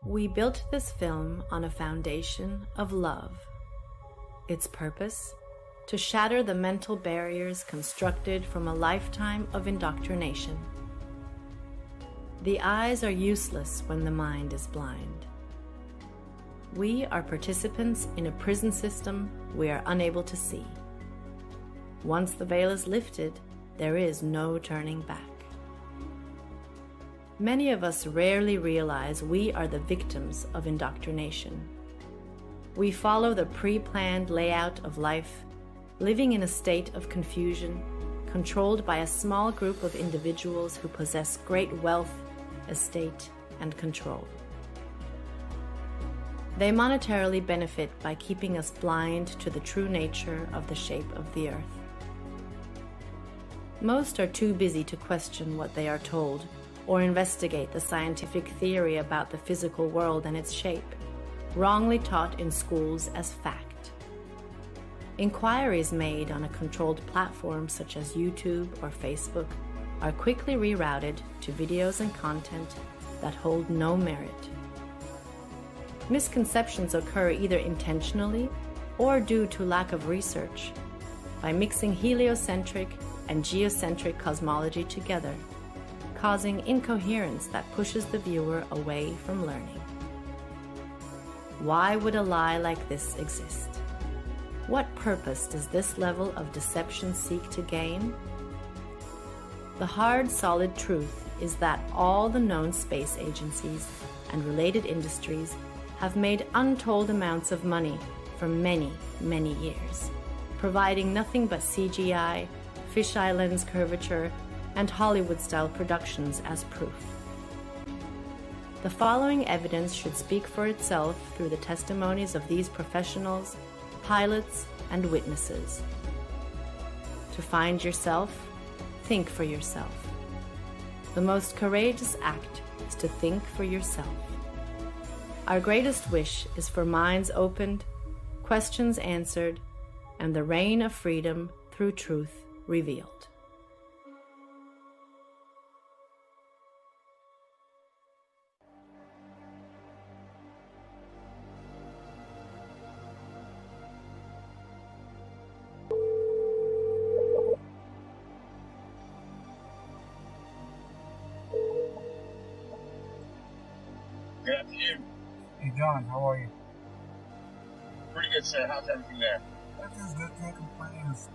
We built this film on a foundation of love. Its purpose? To shatter the mental barriers constructed from a lifetime of indoctrination. The eyes are useless when the mind is blind. We are participants in a prison system we are unable to see. Once the veil is lifted, there is no turning back. Many of us rarely realize we are the victims of indoctrination. We follow the pre-planned layout of life, living in a state of confusion, controlled by a small group of individuals who possess great wealth, estate, and control. They monetarily benefit by keeping us blind to the true nature of the shape of the earth. Most are too busy to question what they are told or investigate the scientific theory about the physical world and its shape, wrongly taught in schools as fact. Inquiries made on a controlled platform such as YouTube or Facebook are quickly rerouted to videos and content that hold no merit. Misconceptions occur either intentionally or due to lack of research, by mixing heliocentric and geocentric cosmology together, causing incoherence that pushes the viewer away from learning. Why would a lie like this exist? What purpose does this level of deception seek to gain? The hard, solid truth is that all the known space agencies and related industries have made untold amounts of money for many, many years, providing nothing but CGI, fisheye lens curvature, and Hollywood-style productions as proof. The following evidence should speak for itself through the testimonies of these professionals, pilots, and witnesses. To find yourself, think for yourself. The most courageous act is to think for yourself. Our greatest wish is for minds opened, questions answered, and the reign of freedom through truth revealed. Good afternoon. Hey John, how are you? Pretty good, sir. How's everything there? Everything's good, can't complain. It's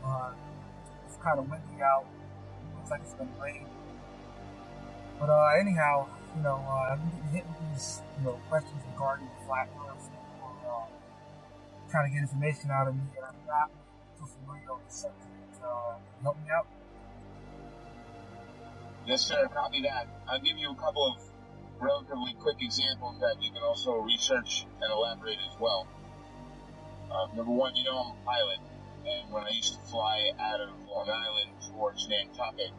kind of windy out. Looks like it's gonna rain. But anyhow, I've been getting hit with these, questions regarding the flat earth, or trying to get information out of me, and I'm not too familiar with the subject. Can you help me out? Yes, sir. Copy that. I'll give you a couple of relatively quick examples that you can also research and elaborate as well. Number one, I'm a pilot, and when I used to fly out of Long Island towards Nantucket,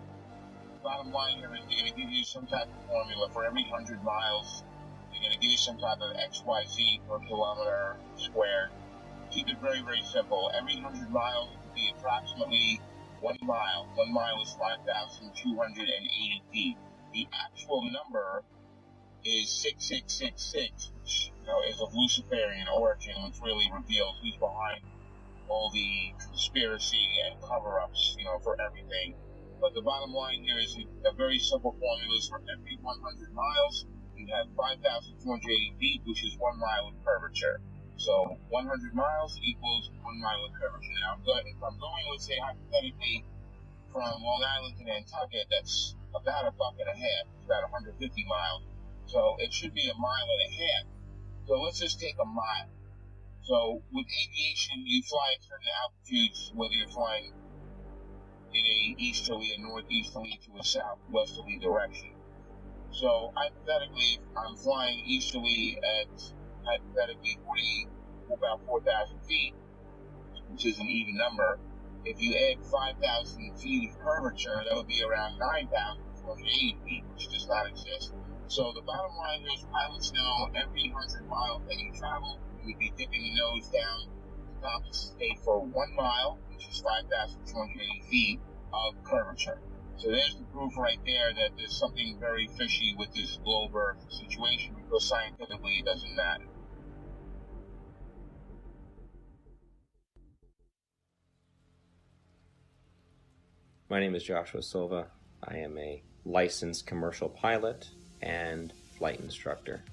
bottom line here is they're going to give you some type of formula for every 100 miles. They're going to give you some type of XYZ per kilometer squared. Keep it very, very simple. Every 100 miles would be approximately 1 mile. 1 mile is 5,280 feet. The actual number is 6666, which is of Luciferian origin, which really reveals who's behind all the conspiracy and cover-ups, for everything. But the bottom line here is a very simple formula is for every 100 miles, you have 5,280 feet, which is 1 mile of curvature. So 100 miles equals 1 mile of curvature. Now, if I'm going, let's say, hypothetically, from Long Island to Nantucket, that's about a buck and a half. It's about 150 miles. So it should be 1.5 miles. So let's just take a mile. So with aviation, you fly at certain altitudes, whether you're flying in a easterly, a northeasterly, to a southwesterly direction. So hypothetically, I'm flying easterly at about 4,000 feet, which is an even number. If you add 5,000 feet of curvature, that would be around 9,480 feet, which does not exist. So the bottom line is pilots know every 100 miles that you travel, you would be dipping the nose down to compensate for 1 mile, which is 5,280 feet of curvature. So there's the proof right there that there's something very fishy with this globe Earth situation, because scientifically it doesn't matter. My name is Joshua Silva. I am a licensed commercial pilot and flight instructor.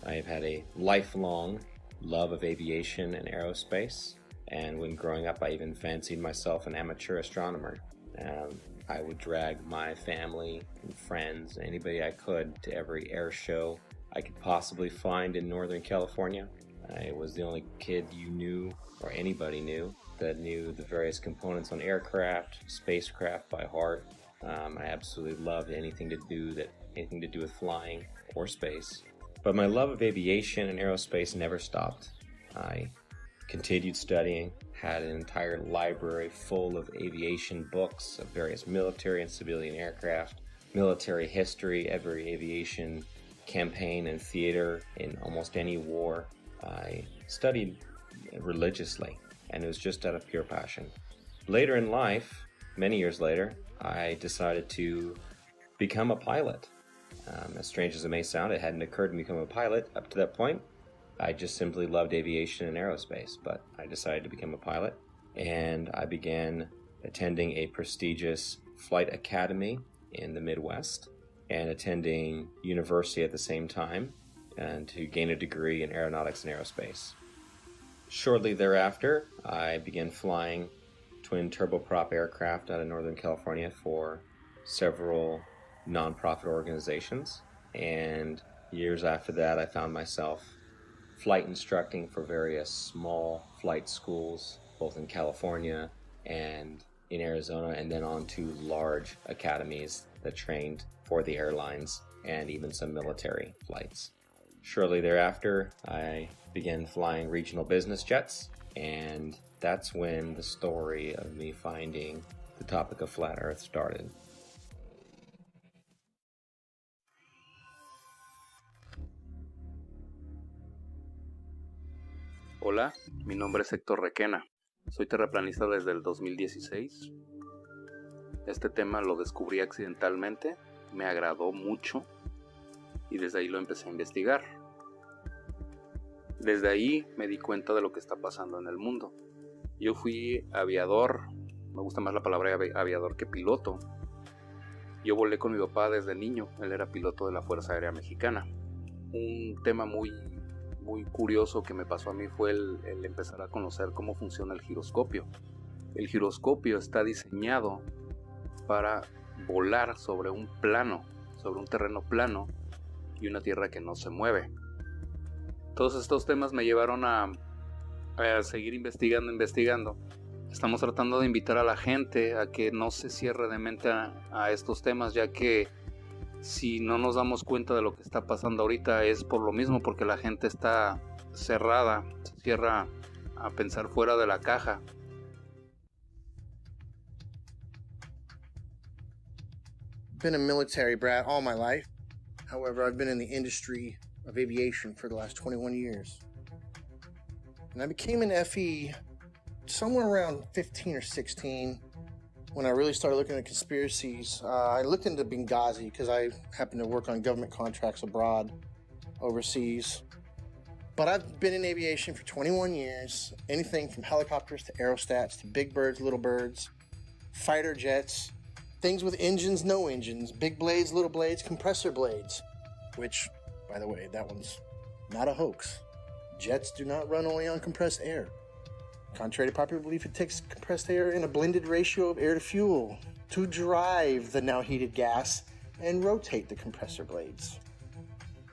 I have had a lifelong love of aviation and aerospace, and when growing up I even fancied myself an amateur astronomer. I would drag my family and friends, anybody I could, to every air show I could possibly find in Northern California. I was the only kid you knew, or anybody knew, that knew the various components on aircraft, spacecraft by heart. I absolutely loved anything to do with flying or space. But my love of aviation and aerospace never stopped. I continued studying, had an entire library full of aviation books of various military and civilian aircraft, military history, every aviation campaign and theater in almost any war. I studied religiously, and it was just out of pure passion. Later in life, many years later, I decided to become a pilot. As strange as it may sound, it hadn't occurred to me to become a pilot up to that point. I just simply loved aviation and aerospace, but I decided to become a pilot, and I began attending a prestigious flight academy in the Midwest and attending university at the same time, and to gain a degree in aeronautics and aerospace. Shortly thereafter, I began flying twin turboprop aircraft out of Northern California for several nonprofit organizations, and years after that I found myself flight instructing for various small flight schools, both in California and in Arizona, and then on to large academies that trained for the airlines and even some military flights. Shortly thereafter, I began flying regional business jets, and that's when the story of me finding the topic of flat Earth started. Hola, mi nombre es Héctor Requena. Soy terraplanista desde el 2016. Este tema lo descubrí accidentalmente, me agradó mucho y desde ahí lo empecé a investigar. Desde ahí me di cuenta de lo que está pasando en el mundo. Yo fui aviador, me gusta más la palabra aviador que piloto. Yo volé con mi papá desde niño, él era piloto de la Fuerza Aérea Mexicana. Un tema muy curioso que me pasó a mí fue el empezar a conocer cómo funciona el giroscopio. El giroscopio está diseñado para volar sobre un plano, sobre un terreno plano y una tierra que no se mueve. Todos estos temas me llevaron a seguir investigando. Estamos tratando de invitar a la gente a que no se cierre de mente a estos temas, ya que si no nos damos cuenta de lo que está pasando ahorita es por lo mismo, porque la gente está cerrada, se cierra a pensar fuera de la caja. Been a military brat all my life. However, I've been in the industry of aviation for the last 21 years. And I became an FE somewhere around 15 or 16 when I really started looking at conspiracies. I looked into Benghazi because I happen to work on government contracts abroad, overseas. But I've been in aviation for 21 years, anything from helicopters to aerostats to big birds, little birds, fighter jets, things with engines, no engines, big blades, little blades, compressor blades, which, by the way, that one's not a hoax. Jets do not run only on compressed air. Contrary to popular belief, it takes compressed air in a blended ratio of air to fuel to drive the now heated gas and rotate the compressor blades.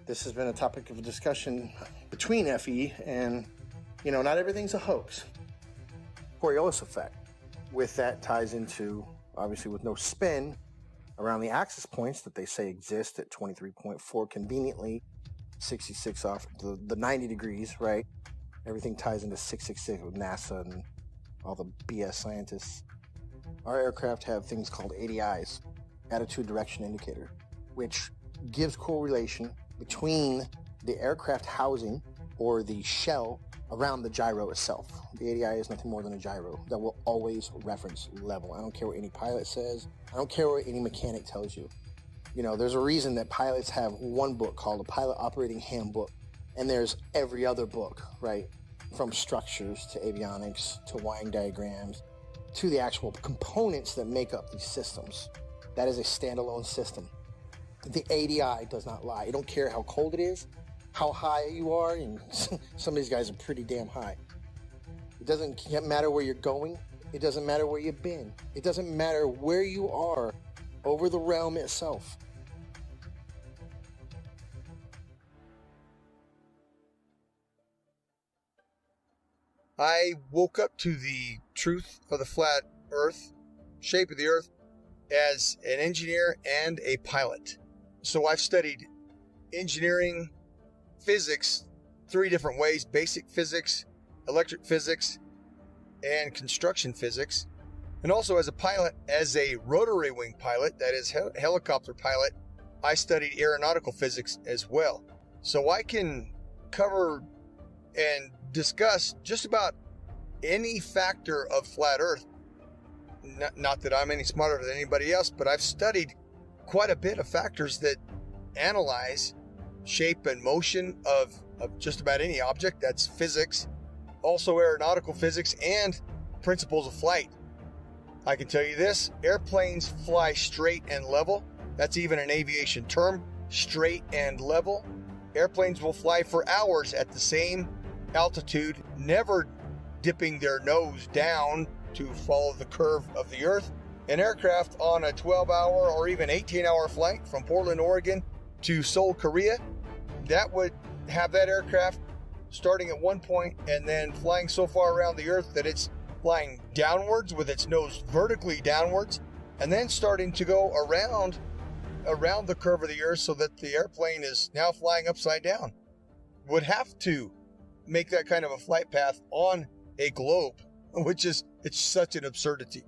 This has been a topic of discussion between FE and, not everything's a hoax. Coriolis effect. With that ties into, obviously with no spin, around the axis points that they say exist at 23.4 conveniently, 66 off the 90 degrees, right? Everything ties into 666 with NASA and all the BS scientists. Our aircraft have things called ADIs, attitude direction indicator, which gives correlation between the aircraft housing or the shell around the gyro itself. The ADI is nothing more than a gyro that will always reference level. I don't care what any pilot says. I don't care what any mechanic tells you. You know, there's a reason that pilots have one book called a Pilot Operating Handbook, and there's every other book, right? From structures to avionics to wiring diagrams to the actual components that make up these systems. That is a standalone system. The ADI does not lie. I don't care how cold it is, how high you are, and some of these guys are pretty damn high. It doesn't matter where you're going. It doesn't matter where you've been. It doesn't matter where you are over the realm itself. I woke up to the truth of the flat earth, shape of the earth, as an engineer and a pilot. So I've studied engineering, physics, 3 different ways: basic physics, electric physics, and construction physics. And also as a pilot, as a rotary wing pilot, that is helicopter pilot, I studied aeronautical physics as well. So I can cover and discuss just about any factor of flat earth. Not that I'm any smarter than anybody else, but I've studied quite a bit of factors that analyze shape and motion of just about any object. That's physics, also aeronautical physics, and principles of flight. I can tell you this: airplanes fly straight and level. That's even an aviation term, straight and level. Airplanes will fly for hours at the same altitude, never dipping their nose down to follow the curve of the earth. An aircraft on a 12-hour or even 18-hour flight from Portland, Oregon to Seoul, Korea, that would have that aircraft starting at one point and then flying so far around the earth that it's flying downwards with its nose vertically downwards, and then starting to go around the curve of the earth so that the airplane is now flying upside down. Would have to make that kind of a flight path on a globe, which is, it's such an absurdity.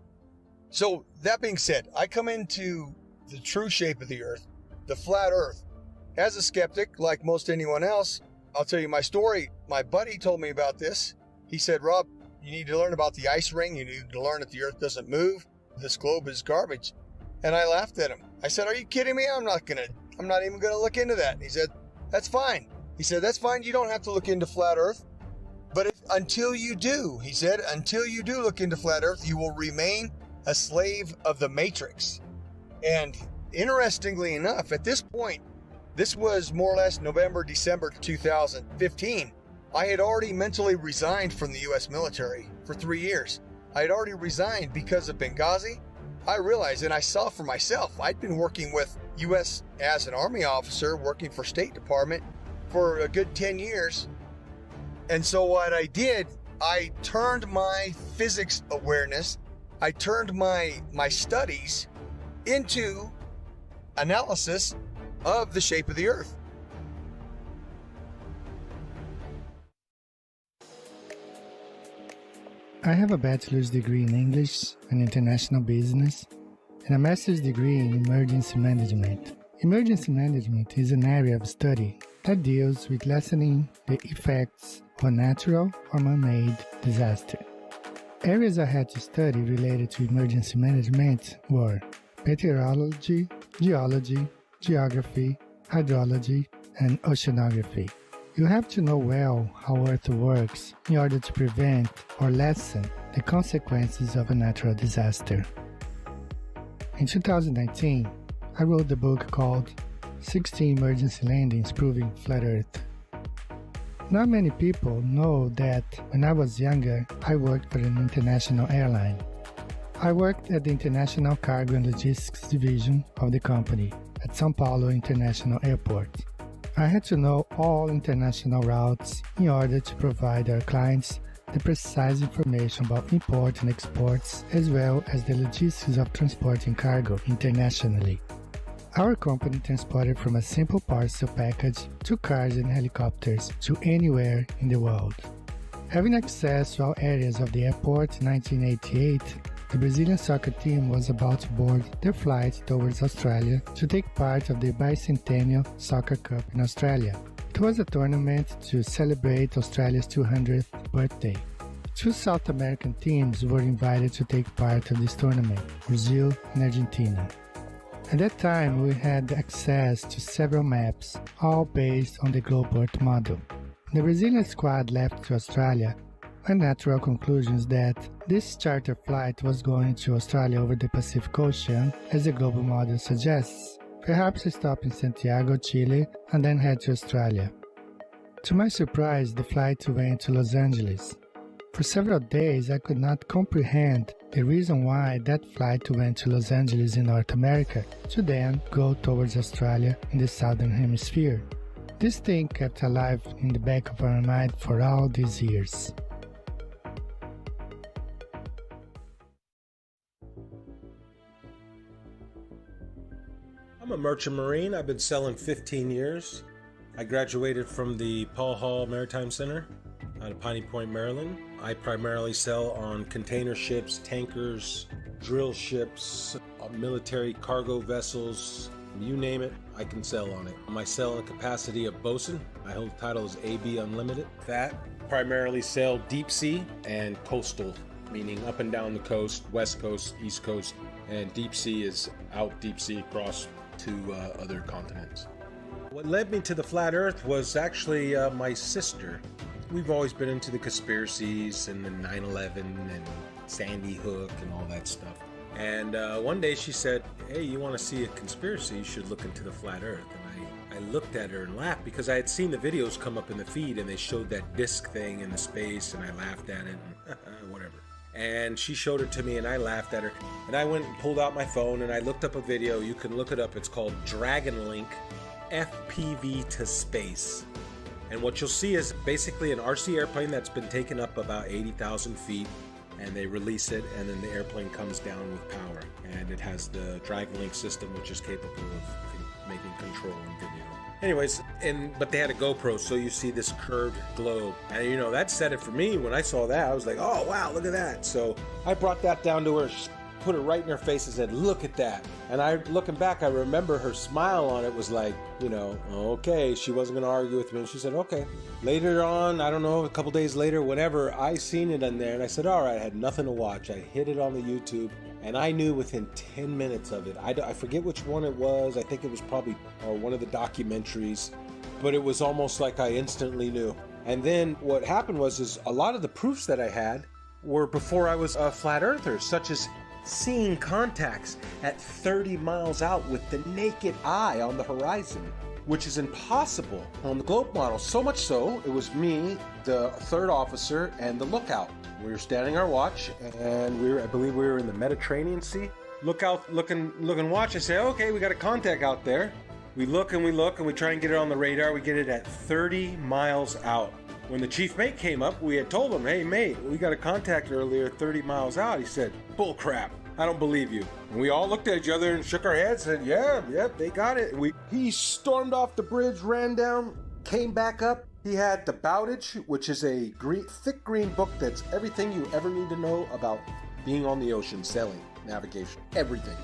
So that being said, I come into the true shape of the earth, the flat earth, as a skeptic, like most anyone else. I'll tell you my story. My buddy told me about this. He said, Rob, you need to learn about the ice ring. You need to learn that the earth doesn't move. This globe is garbage. And I laughed at him. I said, are you kidding me? I'm not even gonna look into that. And he said, that's fine. He said, that's fine. You don't have to look into flat earth. But until you do, he said, until you do look into flat earth, you will remain a slave of the matrix. And interestingly enough, at this point, this was more or less November, December 2015. I had already mentally resigned from the U.S. military for 3 years. I had already resigned because of Benghazi. I realized, and I saw for myself, I'd been working with U.S. as an Army officer, working for State Department for a good 10 years. And so what I did, I turned my physics awareness, I turned my studies into analysis of the shape of the earth. I have a bachelor's degree in English and International Business and a master's degree in Emergency Management. Emergency management is an area of study that deals with lessening the effects of a natural or man-made disaster. Areas I had to study related to emergency management were meteorology, geology, geography, hydrology, and oceanography. You have to know well how Earth works in order to prevent or lessen the consequences of a natural disaster. In 2019, I wrote the book called 16 Emergency Landings Proving Flat Earth. Not many people know that when I was younger, I worked for an international airline. I worked at the International Cargo and Logistics Division of the company at São Paulo International Airport. I had to know all international routes in order to provide our clients the precise information about import and exports, as well as the logistics of transporting cargo internationally. Our company transported from a simple parcel package to cars and helicopters to anywhere in the world. Having access to all areas of the airport in 1988, the Brazilian soccer team was about to board their flight towards Australia to take part of the bicentennial Soccer Cup in Australia. It was a tournament to celebrate Australia's 200th birthday. 2 South American teams were invited to take part of this tournament, Brazil and Argentina. At that time, we had access to several maps, all based on the globe Earth model. The Brazilian squad left to Australia with natural conclusions that this charter flight was going to Australia over the Pacific Ocean, as the global model suggests, perhaps stop in Santiago, Chile, and then head to Australia. To my surprise, the flight went to Los Angeles. For several days, I could not comprehend the reason why that flight went to Los Angeles in North America to then go towards Australia in the Southern Hemisphere. This thing kept alive in the back of our mind for all these years. I'm a merchant marine. I've been sailing 15 years. I graduated from the Paul Hall Maritime Center out of Piney Point, Maryland. I primarily sail on container ships, tankers, drill ships, military cargo vessels, you name it, I can sail on it. I sail in the capacity of bosun. My whole title is AB Unlimited. That primarily sail deep sea and coastal, meaning up and down the coast, west coast, east coast, and deep sea is out deep sea across to other continents. What led me to the flat earth was actually my sister. We've always been into the conspiracies and the 9/11 and Sandy Hook and all that stuff. And one day she said, hey, you want to see a conspiracy? You should look into the flat earth. And I looked at her and laughed because I had seen the videos come up in the feed and they showed that disc thing in the space and I laughed at it and whatever. And she showed it to me and I laughed at her. And I went and pulled out my phone and I looked up a video. You can look it up. It's called Dragon Link FPV to Space. And what you'll see is basically an RC airplane that's been taken up about 80,000 feet, and they release it, and then the airplane comes down with power. And it has the Dragon Link system, which is capable of making control and video. Anyways, but they had a GoPro, so you see this curved globe. And you know, that set it for me. When I saw that, I was like, oh wow, look at that. So I brought that down to her, put it right in her face and said, look at that. And looking back, I remember her smile on it was like, you know, okay, she wasn't going to argue with me. And she said, okay. Later on, I don't know, a couple days later, whenever I seen it in there, and I said, all right, I had nothing to watch. I hit it on the YouTube, and I knew within 10 minutes of it. I forget which one it was. I think it was probably one of the documentaries, but it was almost like I instantly knew. And then what happened was a lot of the proofs that I had were before I was a flat earther, such as seeing contacts at 30 miles out with the naked eye on the horizon, which is impossible on the globe model. So much so, it was me, the third officer, and the lookout. We were standing our watch, and I believe we were in the Mediterranean Sea. Look out, look and watch. I say, okay, we got a contact out there. We look, and we try and get it on the radar. We get it at 30 miles out. When the chief mate came up, we had told him, hey mate, we got a contact earlier 30 miles out. He said, bull crap, I don't believe you. And we all looked at each other and shook our heads and said, yeah, they got it. He stormed off the bridge, ran down, came back up. He had the Bowditch, which is a thick green book that's everything you ever need to know about being on the ocean, sailing, navigation, everything.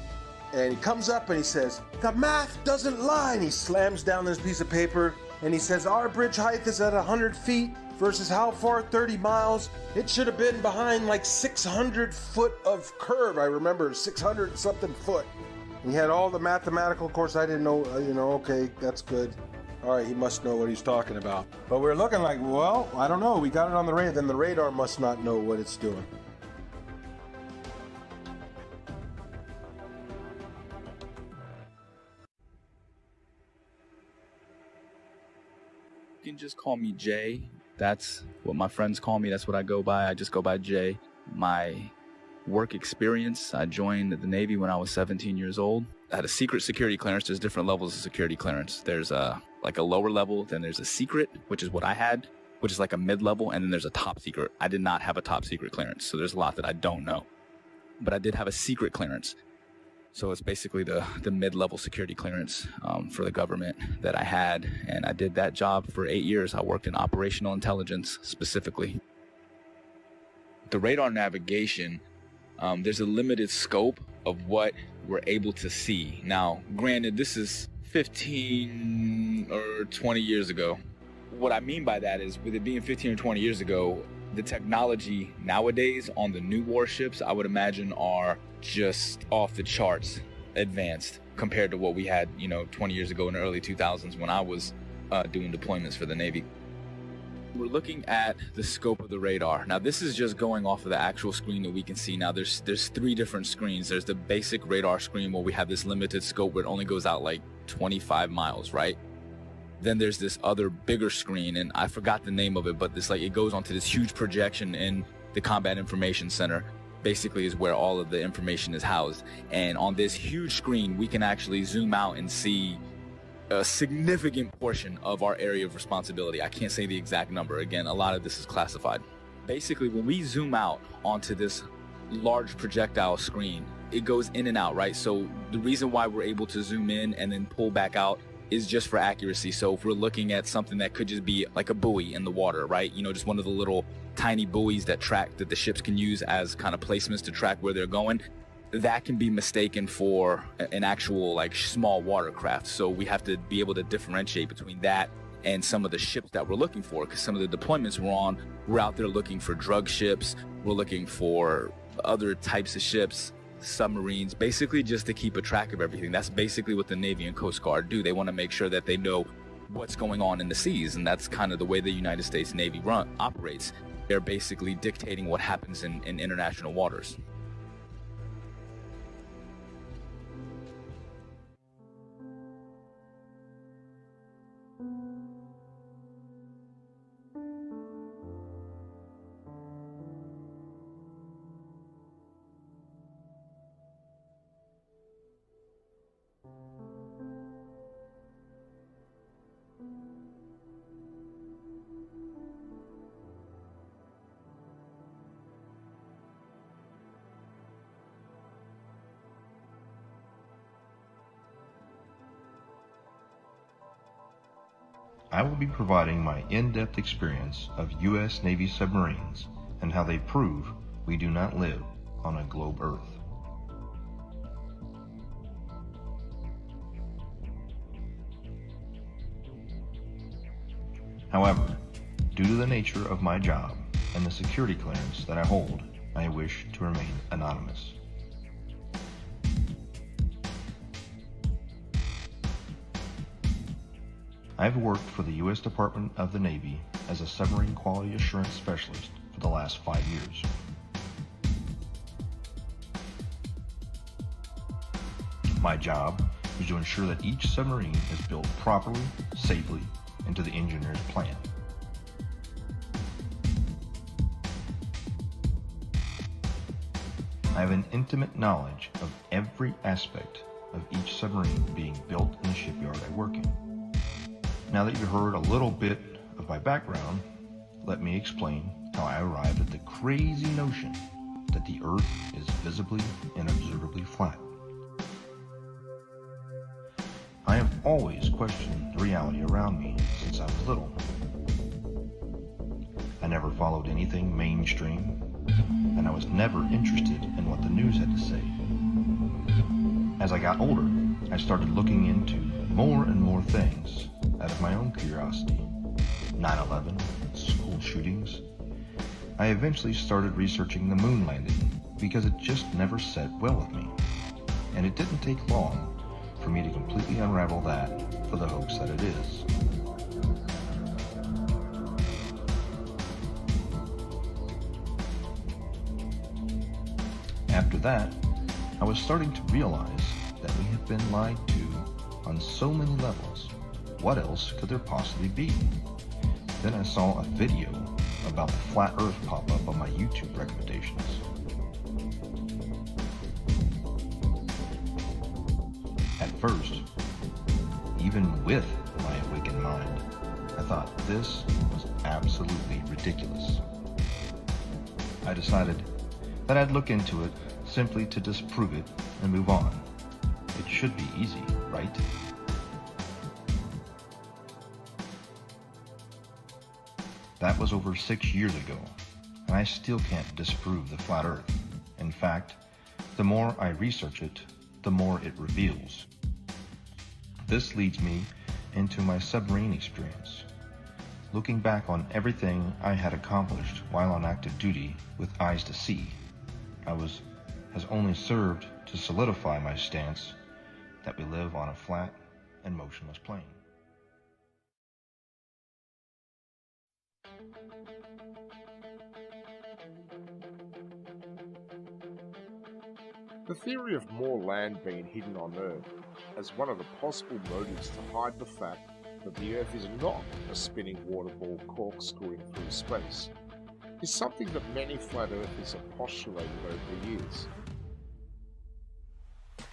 And he comes up and he says, the math doesn't lie. And he slams down this piece of paper. And he says, our bridge height is at 100 feet versus how far? 30 miles. It should have been behind like 600 foot of curve. I remember 600 something foot. And he had all the mathematical, of course I didn't know, okay, that's good. All right, he must know what he's talking about. But we're looking like, well, I don't know. We got it on the radar. Then the radar must not know what it's doing. You can just call me Jay. That's what my friends call me. That's what I go by. I just go by Jay. My work experience, I joined the Navy when I was 17 years old. I had a secret security clearance. There's different levels of security clearance. There's a lower level, then there's a secret, which is what I had, which is like a mid-level, and then there's a top secret. I did not have a top secret clearance, so there's a lot that I don't know. But I did have a secret clearance. So it's basically the mid-level security clearance for the government that I had. And I did that job for 8 years. I worked in operational intelligence specifically. The radar navigation, there's a limited scope of what we're able to see. Now, granted, this is 15 or 20 years ago. what I mean by that is, with it being 15 or 20 years ago, the technology nowadays on the new warships, I would imagine, are just off the charts advanced compared to what we had, 20 years ago in the early 2000s when I was doing deployments for the Navy. We're looking at the scope of the radar. Now, this is just going off of the actual screen that we can see. Now, there's 3 different screens. There's the basic radar screen where we have this limited scope where it only goes out like 25 miles, right? Then there's this other bigger screen, and I forgot the name of it, but it goes onto this huge projection in the Combat Information Center. Basically is where all of the information is housed. And on this huge screen, we can actually zoom out and see a significant portion of our area of responsibility. I can't say the exact number. Again, a lot of this is classified. Basically, when we zoom out onto this large projectile screen, it goes in and out, right? So the reason why we're able to zoom in and then pull back out is just for accuracy. So if we're looking at something that could just be like a buoy in the water, right? Just one of the little tiny buoys that the ships can use as kind of placements to track where they're going, that can be mistaken for an actual small watercraft. So we have to be able to differentiate between that and some of the ships that we're looking for, because some of the deployments we're out there looking for drug ships, we're looking for other types of ships, submarines, basically just to keep a track of everything. That's basically what the Navy and Coast Guard do. They want to make sure that they know what's going on in the seas, and that's kind of the way the United States Navy operates. They're basically dictating what happens in international waters. I will be providing my in-depth experience of U.S. Navy submarines and how they prove we do not live on a globe Earth. However, due to the nature of my job and the security clearance that I hold, I wish to remain anonymous. I've worked for the U.S. Department of the Navy as a submarine quality assurance specialist for the last 5 years. My job is to ensure that each submarine is built properly, safely, and to the engineer's plan. I have an intimate knowledge of every aspect of each submarine being built in the shipyard I work in. Now that you've heard a little bit of my background, let me explain how I arrived at the crazy notion that the Earth is visibly and observably flat. I have always questioned the reality around me since I was little. I never followed anything mainstream, and I was never interested in what the news had to say. As I got older, I started looking into more and more things out of my own curiosity. 9/11, school shootings. I eventually started researching the moon landing because it just never sat well with me. And it didn't take long for me to completely unravel that for the hoax that it is. After that, I was starting to realize that we have been lied to on so many levels. What else could there possibly be? Then I saw a video about the flat Earth pop up on my YouTube recommendations. At first, even with my awakened mind, I thought this was absolutely ridiculous. I decided that I'd look into it simply to disprove it and move on. It should be easy, right? That was over 6 years ago, and I still can't disprove the flat Earth. In fact, the more I research it, the more it reveals. This leads me into my submarine experience. looking back on everything I had accomplished while on active duty with eyes to see, has only served to solidify my stance that we live on a flat and motionless plane. The theory of more land being hidden on Earth as one of the possible motives to hide the fact that the Earth is not a spinning water ball corkscrewing through space is something that many flat earthers have postulated over the years.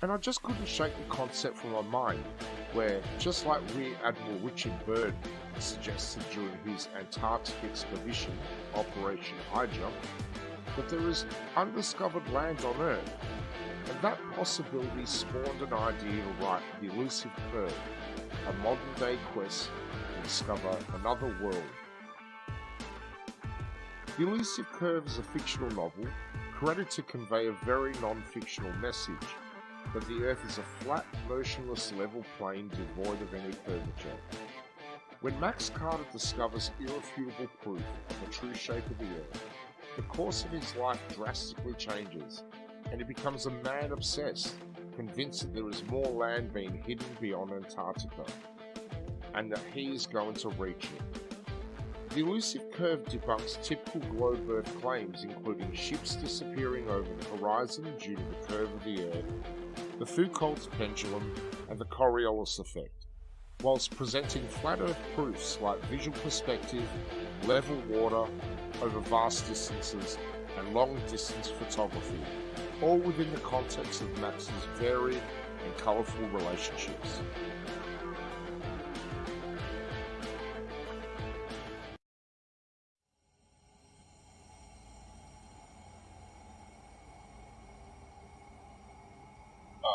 And I just couldn't shake the concept from my mind where, just like Rear Admiral Richard Byrd suggested during his Antarctic expedition, Operation High Jump, that there is undiscovered land on Earth, and that possibility spawned an idea to write The Elusive Curve, a modern-day quest to discover another world. The Elusive Curve is a fictional novel created to convey a very non-fictional message, that the Earth is a flat, motionless, level plane devoid of any curvature. When Max Carter discovers irrefutable proof of the true shape of the Earth, the course of his life drastically changes, and he becomes a man obsessed, convinced that there is more land being hidden beyond Antarctica, and that he is going to reach it. The Elusive Curve debunks typical globe Earth claims, including ships disappearing over the horizon due to the curve of the Earth, the Foucault's pendulum, and the Coriolis effect, whilst presenting flat Earth proofs like visual perspective, level water over vast distances, and long-distance photography, all within the context of Max's varied and colourful relationships.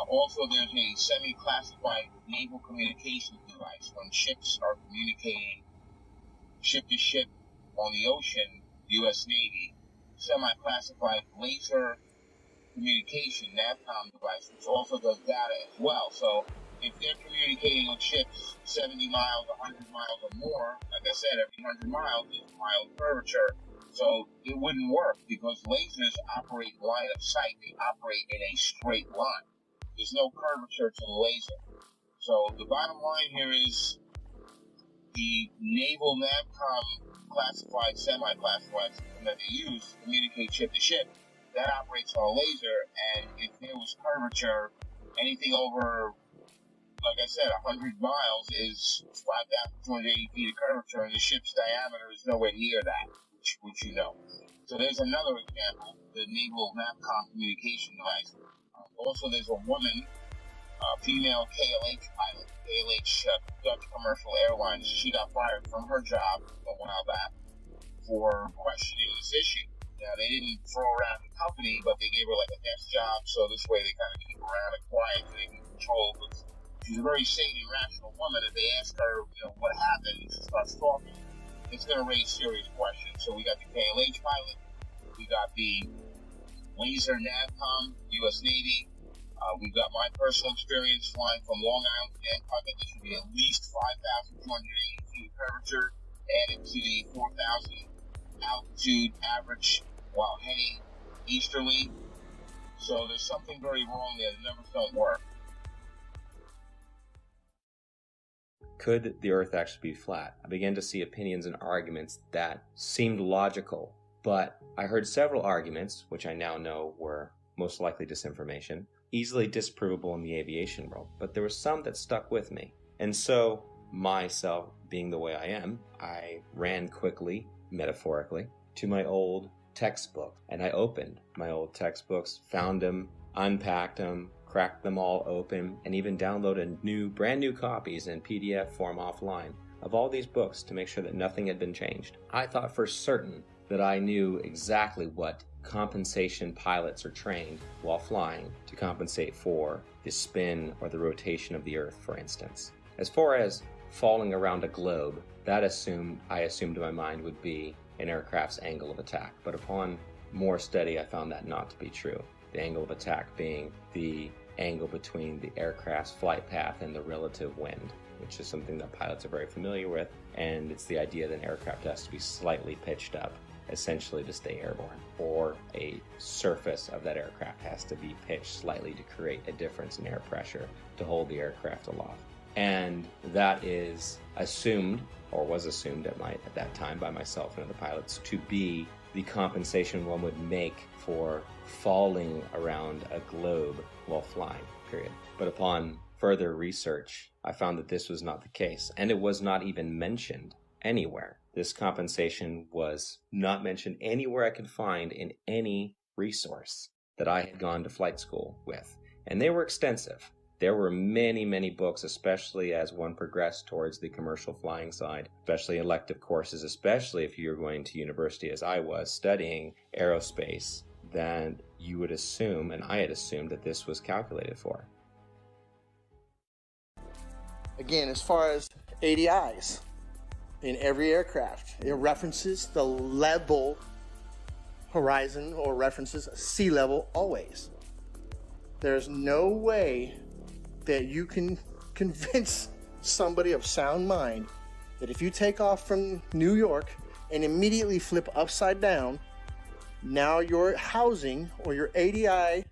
Also, there's a semi-classified naval communications device. When ships are communicating ship to ship on the ocean, U.S. Navy, semi-classified laser communication NAVCOM device, which also does data as well. So if they're communicating with ships 70 miles, 100 miles or more, like I said, every 100 miles is a mile of curvature. So it wouldn't work because lasers operate line of sight. They operate in a straight line. There's no curvature to the laser. So the bottom line here is the naval NAVCOM classified, semi-classified system that they use to communicate ship to ship, that operates on a laser, and if there was curvature, anything over, like I said, 100 miles is 5,280 feet of curvature, and the ship's diameter is nowhere near that, which you know. So there's another example, the naval NAVCOM communication device. Also, there's a woman, female KLH pilot, KLH Dutch Commercial Airlines. She got fired from her job a while back for questioning this issue. Now, they didn't throw her out of the company, but they gave her like a desk job, so this way they kind of keep her around and quiet so they can control. But she's a very sane and rational woman. If they ask her, what happened, she starts talking, it's going to raise serious questions. So we got the KLH pilot, we got the laser NAVCOM, U.S. Navy. We've got my personal experience flying from Long Island to Nantucket. There should be at least 5,280 feet of curvature added to the 4,000 altitude average while heading easterly. So there's something very wrong there. The numbers don't work. Could the Earth actually be flat? I began to see opinions and arguments that seemed logical, but I heard several arguments, which I now know were most likely disinformation, easily disprovable in the aviation world, but there were some that stuck with me. And so, myself being the way I am, I ran quickly, metaphorically, to my old textbook, and I opened my old textbooks, found them, unpacked them, cracked them all open, and even downloaded brand new copies in PDF form offline of all these books to make sure that nothing had been changed. I thought for certain that I knew exactly what compensation pilots are trained while flying to compensate for the spin or the rotation of the Earth, for instance. As far as falling around a globe, that I assumed in my mind would be an aircraft's angle of attack. But upon more study, I found that not to be true. The angle of attack being the angle between the aircraft's flight path and the relative wind. which is something that pilots are very familiar with, and it's the idea that an aircraft has to be slightly pitched up, essentially to stay airborne, or a surface of that aircraft has to be pitched slightly to create a difference in air pressure to hold the aircraft aloft. And that is assumed, or was assumed at that time by myself and other pilots, to be the compensation one would make for falling around a globe while flying, period. But upon further research, I found that this was not the case, and it was not even mentioned anywhere. This compensation was not mentioned anywhere I could find in any resource that I had gone to flight school with. And they were extensive. There were many, many books, especially as one progressed towards the commercial flying side, especially elective courses, especially if you're going to university as I was, studying aerospace, that you would assume, and I had assumed, that this was calculated for. Again, as far as ADIs, in every aircraft, it references the level horizon or references sea level always. There's no way that you can convince somebody of sound mind that if you take off from New York and immediately flip upside down, now your housing or your ADI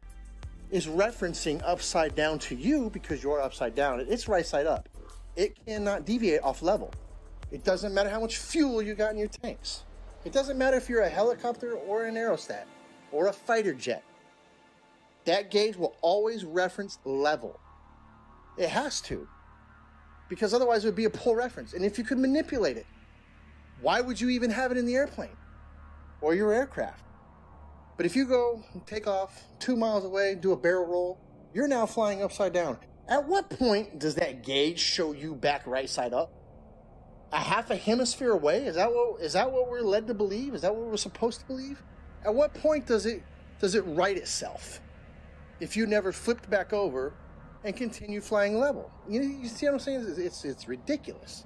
is referencing upside down to you because you're upside down. It's right side up. It cannot deviate off level. It doesn't matter how much fuel you got in your tanks. It doesn't matter if you're a helicopter or an aerostat or a fighter jet. That gauge will always reference level. It has to, because otherwise it would be a poor reference. And if you could manipulate it, why would you even have it in the airplane or your aircraft? But if you go and take off 2 miles away, do a barrel roll, you're now flying upside down. At what point does that gauge show you back right side up? A half a hemisphere away? Is that what we're led to believe? Is that what we're supposed to believe? At what point does it right itself if you never flipped back over and continue flying level? You see what I'm saying? It's ridiculous.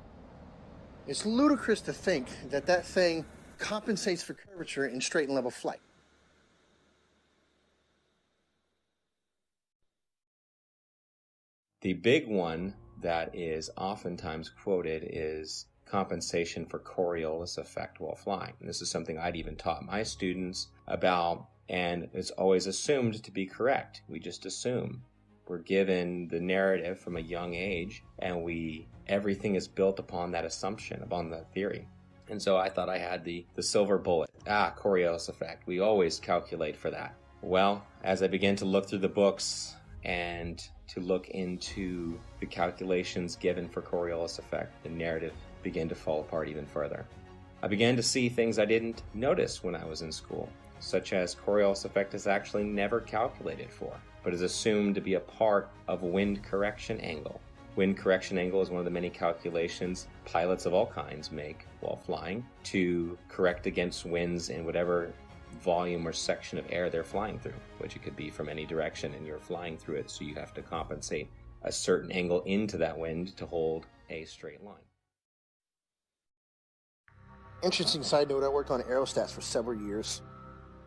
It's ludicrous to think that thing compensates for curvature in straight and level flight. The big one that is oftentimes quoted is compensation for Coriolis effect while flying. And this is something I'd even taught my students about, and it's always assumed to be correct. We just assume. We're given the narrative from a young age, and everything is built upon that assumption, upon that theory. And so I thought I had the silver bullet. Coriolis effect. We always calculate for that. Well, as I began to look through the books and to look into the calculations given for Coriolis effect, the narrative began to fall apart even further. I began to see things I didn't notice when I was in school, such as Coriolis effect is actually never calculated for, but is assumed to be a part of wind correction angle. Wind correction angle is one of the many calculations pilots of all kinds make while flying to correct against winds in whatever volume or section of air they're flying through, which it could be from any direction, and you're flying through it, so you have to compensate a certain angle into that wind to hold a straight line. Interesting side note, I worked on aerostats for several years,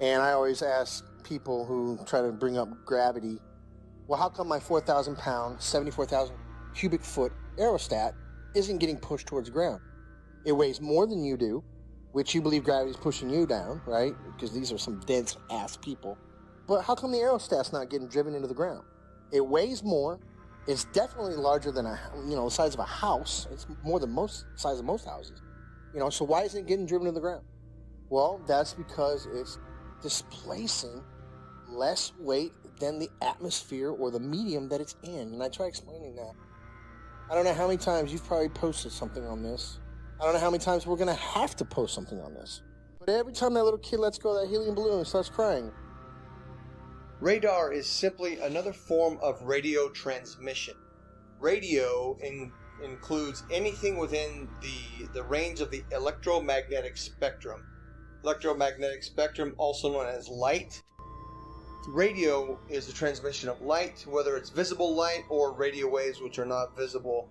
and I always ask people who try to bring up gravity, well, how come my 4,000 pound, 74,000 cubic foot aerostat isn't getting pushed towards the ground? It weighs more than you do, which you believe gravity is pushing you down, right? Because these are some dense ass people. But how come the aerostat's not getting driven into the ground? It weighs more. It's definitely larger than the size of a house. It's more than size of most houses. So why isn't it getting driven to the ground? Well, that's because it's displacing less weight than the atmosphere or the medium that it's in. And I try explaining that. I don't know how many times you've probably posted something on this. I don't know how many times we're going to have to post something on this. But every time that little kid lets go of that helium balloon and starts crying. Radar is simply another form of radio transmission. Radio includes anything within the range of the electromagnetic spectrum. Electromagnetic spectrum, also known as light. Radio is the transmission of light, whether it's visible light or radio waves which are not visible.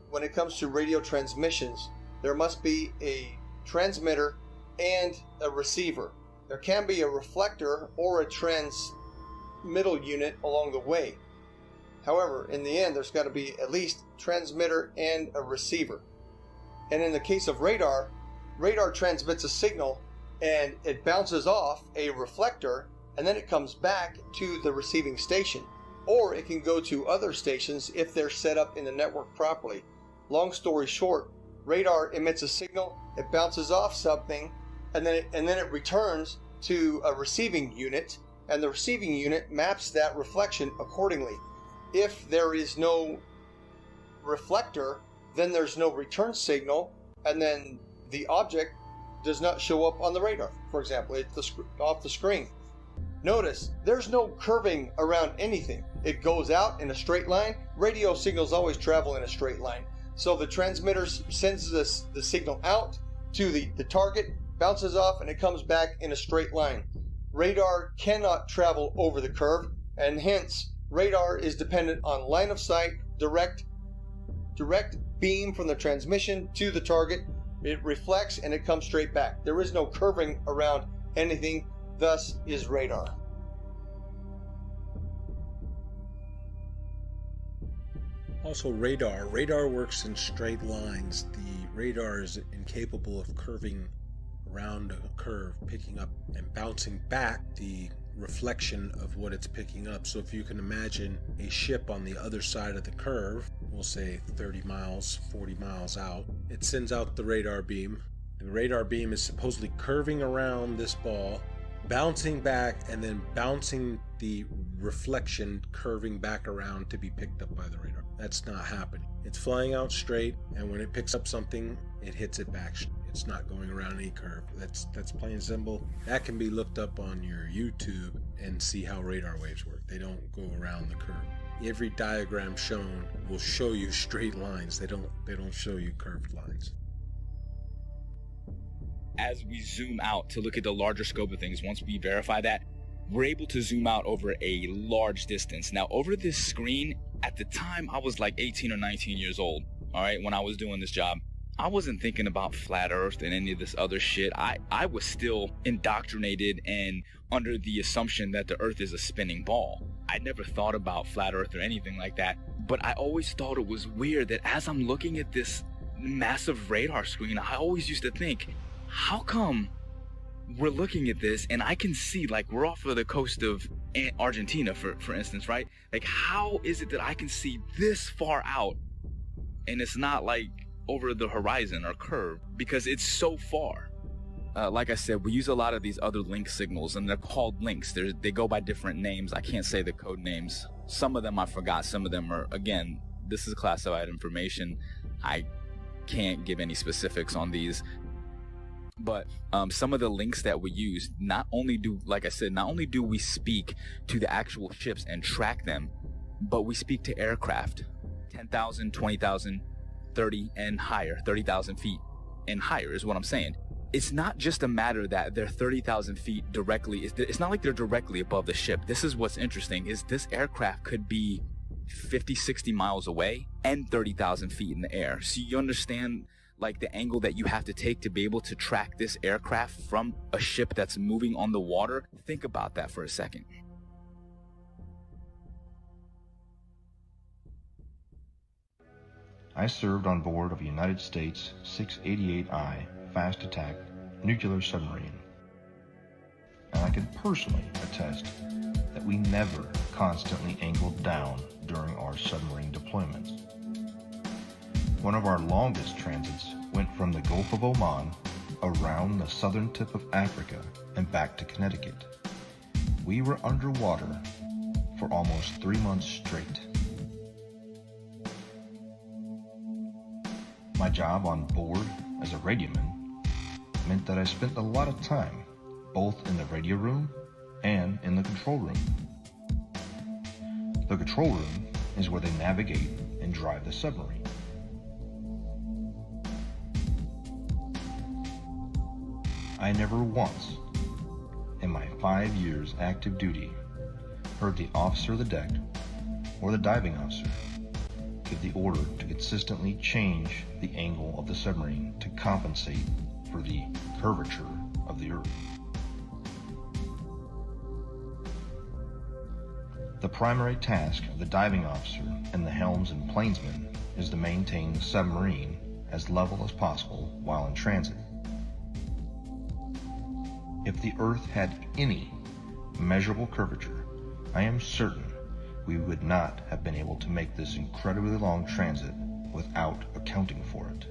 When it comes to radio transmissions, there must be a transmitter and a receiver. There can be a reflector or a transmittal unit along the way. However, in the end, there's got to be at least transmitter and a receiver. And in the case of radar, radar transmits a signal and it bounces off a reflector, and then it comes back to the receiving station. Or it can go to other stations if they're set up in the network properly. Long story short, radar emits a signal, it bounces off something, and then it returns to a receiving unit, and the receiving unit maps that reflection accordingly. If there is no reflector, then there's no return signal, and then the object does not show up on the radar. For example, it's off the screen. Notice, there's no curving around anything. It goes out in a straight line. Radio signals always travel in a straight line. So the transmitter sends the signal out to the target, bounces off, and it comes back in a straight line. Radar cannot travel over the curve, and hence radar is dependent on line of sight, direct beam from the transmission to the target. It reflects and it comes straight back. There is no curving around anything, thus is radar. Also radar works in straight lines. The radar is incapable of curving around a curve, picking up and bouncing back the reflection of what it's picking up. So if you can imagine a ship on the other side of the curve, we'll say 30 miles, 40 miles out, it sends out the radar beam. The radar beam is supposedly curving around this ball, bouncing back, and then bouncing the reflection, curving back around to be picked up by the radar. That's not happening. It's flying out straight, and when it picks up something, it hits it back. It's not going around any curve. That's plain and simple. That can be looked up on your YouTube and see how radar waves work. They don't go around the curve. Every diagram shown will show you straight lines. They don't show you curved lines. As we zoom out to look at the larger scope of things, once we verify that, we're able to zoom out over a large distance. Now, over this screen, at the time, I was like 18 or 19 years old, all right, when I was doing this job. I wasn't thinking about flat earth and any of this other shit. I was still indoctrinated and under the assumption that the earth is a spinning ball. I never thought about flat earth or anything like that, but I always thought it was weird that as I'm looking at this massive radar screen, I always used to think, how come we're looking at this and I can see, like, we're off of the coast of Argentina, for instance, right? Like, how is it that I can see this far out and it's not like over the horizon or curve, because it's so far? Like I said, we use a lot of these other link signals, and they're called links. They go by different names. I can't say the code names. Some of them I forgot. Some of them are, again, this is classified information. I can't give any specifics on these. But some of the links that we use, not only do we speak to the actual ships and track them, but we speak to aircraft, 10,000, 20,000, 30 and higher, 30,000 feet and higher is what I'm saying. It's not just a matter that they're 30,000 feet directly. It's not like they're directly above the ship. This is what's interesting, is this aircraft could be 50, 60 miles away and 30,000 feet in the air. So you understand, like, the angle that you have to take to be able to track this aircraft from a ship that's moving on the water. Think about that for a second. I served on board of a United States 688I fast attack nuclear submarine, and I can personally attest that we never constantly angled down during our submarine deployments. One of our longest transits went from the Gulf of Oman around the southern tip of Africa and back to Connecticut. We were underwater for almost 3 months straight. My job on board as a radioman meant that I spent a lot of time both in the radio room and in the control room. The control room is where they navigate and drive the submarine. I never once, in my 5 years active duty, heard the officer of the deck or the diving officer give the order to consistently change the angle of the submarine to compensate for the curvature of the Earth. The primary task of the diving officer and the helms and plainsman is to maintain the submarine as level as possible while in transit. If the Earth had any measurable curvature, I am certain we would not have been able to make this incredibly long transit without accounting for it.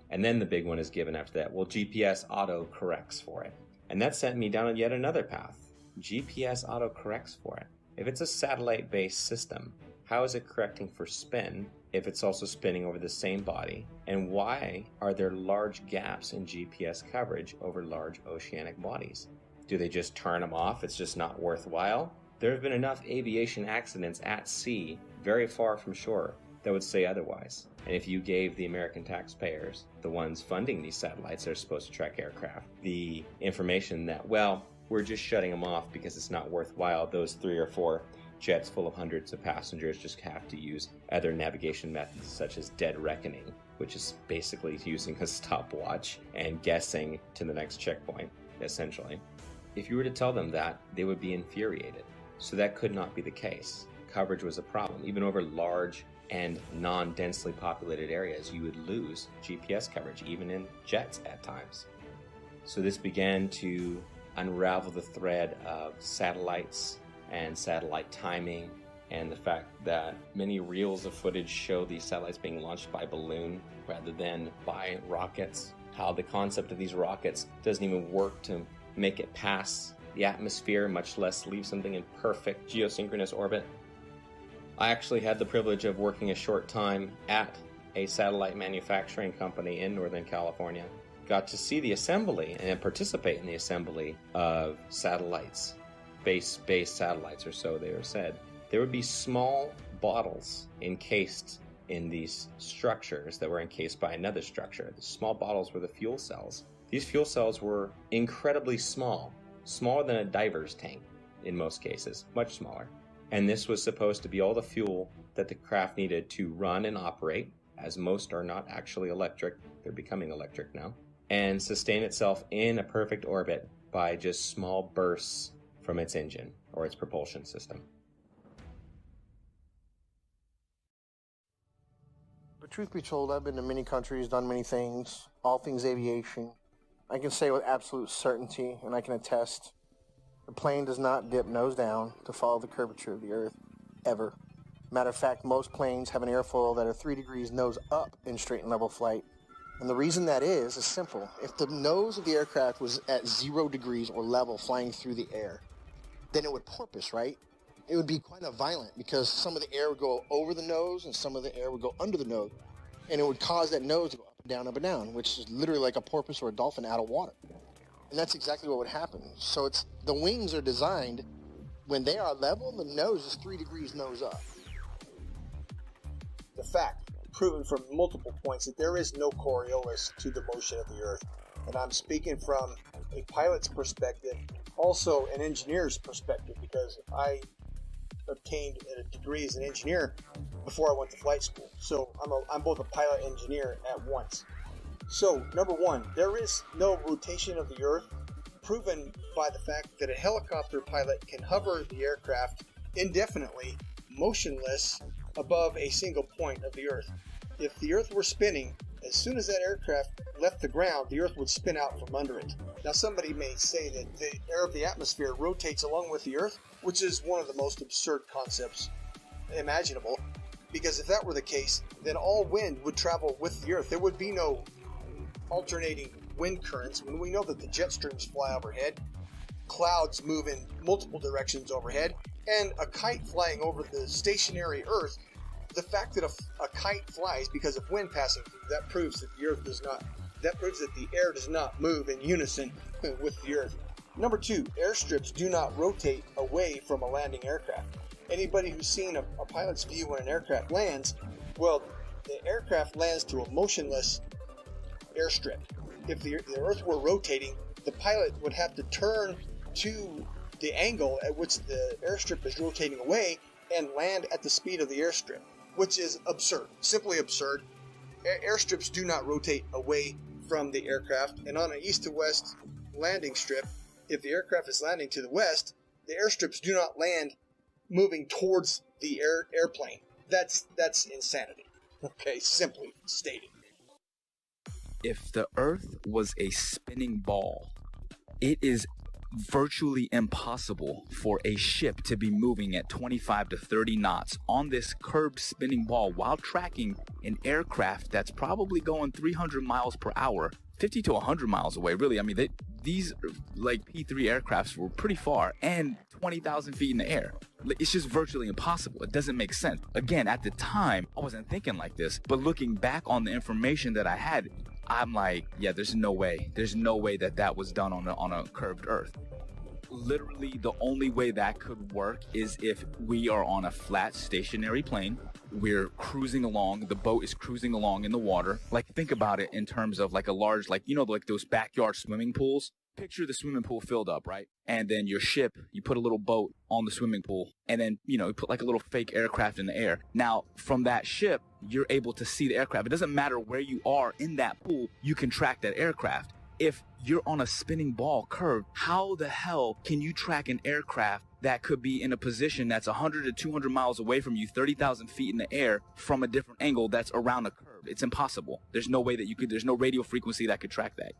And then the big one is given after that. Well, GPS auto corrects for it. And that sent me down yet another path. GPS auto corrects for it. If it's a satellite-based system, how is it correcting for spin if it's also spinning over the same body? And why are there large gaps in GPS coverage over large oceanic bodies? Do they just turn them off? It's just not worthwhile? There have been enough aviation accidents at sea, very far from shore, that would say otherwise. And if you gave the American taxpayers, the ones funding these satellites that are supposed to track aircraft, the information that, well, we're just shutting them off because it's not worthwhile, those 3 or 4 jets full of hundreds of passengers just have to use other navigation methods such as dead reckoning, which is basically using a stopwatch and guessing to the next checkpoint, essentially. If you were to tell them that, they would be infuriated. So that could not be the case. Coverage was a problem. Even over large and non-densely populated areas, you would lose GPS coverage, even in jets at times. So this began to unravel the thread of satellites and satellite timing, and the fact that many reels of footage show these satellites being launched by balloon rather than by rockets. How the concept of these rockets doesn't even work to make it past the atmosphere, much less leave something in perfect geosynchronous orbit. I actually had the privilege of working a short time at a satellite manufacturing company in Northern California. Got to see the assembly and participate in the assembly of satellites, space-based satellites, or so they were said. There would be small bottles encased in these structures that were encased by another structure. The small bottles were the fuel cells. These fuel cells were incredibly small, smaller than a diver's tank in most cases, much smaller. And this was supposed to be all the fuel that the craft needed to run and operate, as most are not actually electric, they're becoming electric now, and sustain itself in a perfect orbit by just small bursts from its engine or its propulsion system. But truth be told, I've been to many countries, done many things, all things aviation. I can say with absolute certainty, and I can attest, the plane does not dip nose down to follow the curvature of the Earth, ever. Matter of fact, most planes have an airfoil that are 3 degrees nose up in straight and level flight. And the reason that is simple. If the nose of the aircraft was at 0 degrees or level flying through the air, then it would porpoise, right? It would be quite violent because some of the air would go over the nose and some of the air would go under the nose. And it would cause that nose to go up and down, which is literally like a porpoise or a dolphin out of water. And that's exactly what would happen. So the wings are designed, when they are level, the nose is 3 degrees nose up. The fact, proven from multiple points, that there is no Coriolis to the motion of the Earth. And I'm speaking from a pilot's perspective, also an engineer's perspective, because I obtained a degree as an engineer before I went to flight school. So I'm both a pilot and engineer at once. So, number one, there is no rotation of the Earth, proven by the fact that a helicopter pilot can hover the aircraft indefinitely, motionless, above a single point of the Earth. If the Earth were spinning, as soon as that aircraft left the ground, the Earth would spin out from under it. Now, somebody may say that the air of the atmosphere rotates along with the Earth, which is one of the most absurd concepts imaginable, because if that were the case, then all wind would travel with the Earth. There would be no alternating wind currents. When we know that the jet streams fly overhead, clouds move in multiple directions overhead, and a kite flying over the stationary Earth, the fact that a kite flies because of wind passing through, that proves that the Earth does not, that proves that the air does not move in unison with the Earth. Number two, airstrips do not rotate away from a landing aircraft. Anybody who's seen a pilot's view when an aircraft lands, well, the aircraft lands to a motionless airstrip. If the Earth were rotating, the pilot would have to turn to the angle at which the airstrip is rotating away and land at the speed of the airstrip, which is absurd, simply absurd. Airstrips do not rotate away from the aircraft, and on an east to west landing strip, if the aircraft is landing to the west, the airstrips do not land moving towards the airplane. That's insanity. Okay, simply stated. If the Earth was a spinning ball, it is virtually impossible for a ship to be moving at 25 to 30 knots on this curved spinning ball while tracking an aircraft that's probably going 300 miles per hour, 50 to 100 miles away. Really, I mean, these like P-3 aircrafts were pretty far and 20,000 feet in the air. It's just virtually impossible. It doesn't make sense. Again, at the time, I wasn't thinking like this, but looking back on the information that I had, I'm like, yeah, there's no way. There's no way that was done on a curved Earth. Literally, the only way that could work is if we are on a flat, stationary plane. We're cruising along. The boat is cruising along in the water. Like, think about it in terms of like a large, like, you know, like those backyard swimming pools. Picture the swimming pool filled up, right? And then your ship, you put a little boat on the swimming pool, and then, you know, you put like a little fake aircraft in the air. Now, from that ship, you're able to see the aircraft. It doesn't matter where you are in that pool, you can track that aircraft. If you're on a spinning ball curve, how the hell can you track an aircraft that could be in a position that's 100 to 200 miles away from you, 30,000 feet in the air from a different angle that's around a curve? It's impossible. There's no way that you could, there's no radio frequency that could track that.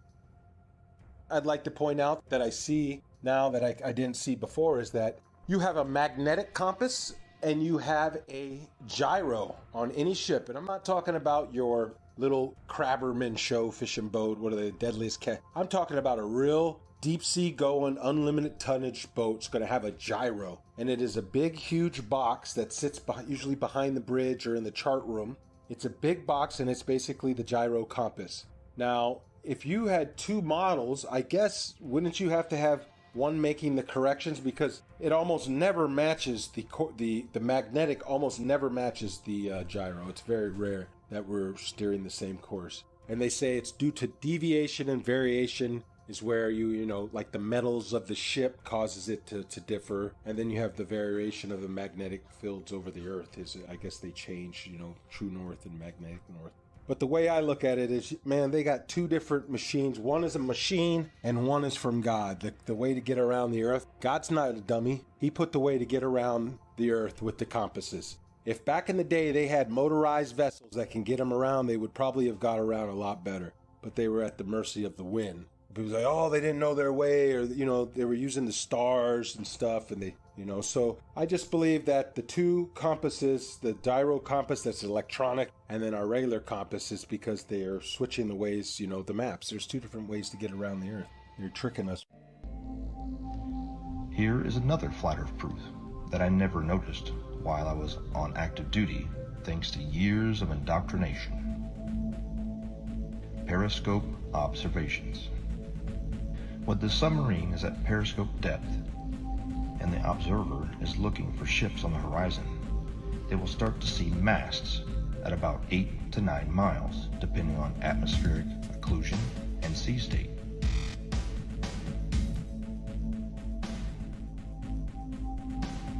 I'd like to point out that I see now that I didn't see before is that you have a magnetic compass and you have a gyro on any ship. And I'm not talking about your little crabberman show fishing boat, what are they, deadliest cat. I'm talking about a real deep sea going, unlimited tonnage boat. It's going to have a gyro. And it is a big, huge box that sits usually behind the bridge or in the chart room. It's a big box and it's basically the gyro compass. Now, if you had two models, I guess, wouldn't you have to have one making the corrections? Because it almost never matches the magnetic almost never matches the gyro. It's very rare that we're steering the same course. And they say it's due to deviation and variation is where you know, like the metals of the ship causes it to differ. And then you have the variation of the magnetic fields over the earth is, I guess they change, you know, true north and magnetic north. But the way I look at it is, man, they got two different machines. One is a machine and one is from God. The way to get around the earth. God's not a dummy. He put the way to get around the earth with the compasses. If back in the day they had motorized vessels that can get them around, they would probably have got around a lot better. But they were at the mercy of the wind. People say, oh, they didn't know their way, or, you know, they were using the stars and stuff, and they, you know. So I just believe that the two compasses, the gyro compass that's electronic, and then our regular compass is because they are switching the ways, you know, the maps. There's two different ways to get around the earth. They're tricking us. Here is another flat earth proof that I never noticed while I was on active duty, thanks to years of indoctrination. Periscope observations. When the submarine is at periscope depth and the observer is looking for ships on the horizon, they will start to see masts at about 8 to 9 miles, depending on atmospheric occlusion and sea state.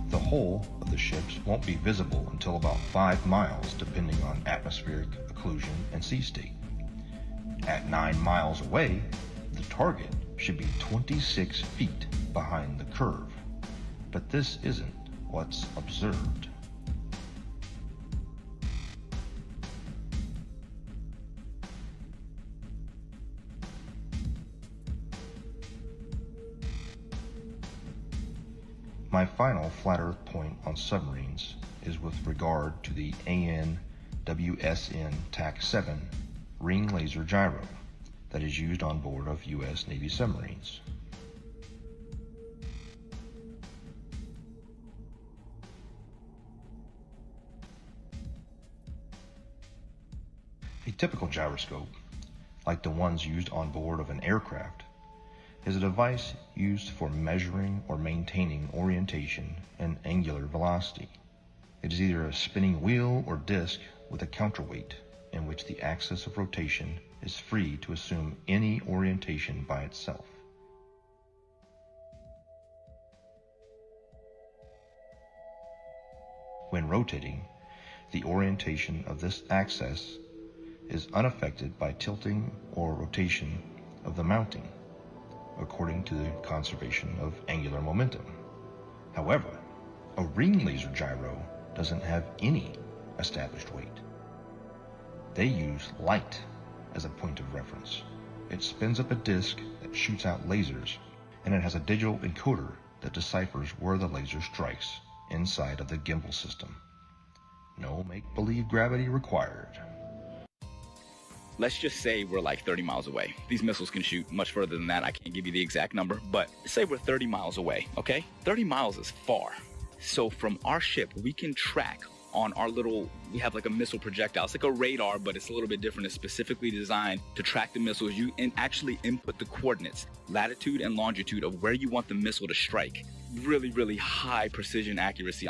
The hull of the ships won't be visible until about 5 miles, depending on atmospheric occlusion and sea state. At 9 miles away, the target should be 26 feet behind the curve, but this isn't what's observed. My final flat earth point on submarines is with regard to the AN/WSN TAC-7 ring laser gyro that is used on board of U.S. Navy submarines. A typical gyroscope, like the ones used on board of an aircraft, is a device used for measuring or maintaining orientation and angular velocity. It is either a spinning wheel or disc with a counterweight in which the axis of rotation is free to assume any orientation by itself. When rotating, the orientation of this axis is unaffected by tilting or rotation of the mounting, according to the conservation of angular momentum. However, a ring laser gyro doesn't have any established weight. They use light as a point of reference. It spins up a disk that shoots out lasers, and it has a digital encoder that deciphers where the laser strikes inside of the gimbal system. No make-believe gravity required. Let's just say we're like 30 miles away. These missiles can shoot much further than that. I can't give you the exact number, but say we're 30 miles away, okay? 30 miles is far. So from our ship, we can track on our little, we have like a missile projectile. It's like a radar, but it's a little bit different. It's specifically designed to track the missiles. You actually input the coordinates, latitude and longitude of where you want the missile to strike. Really, really high precision accuracy.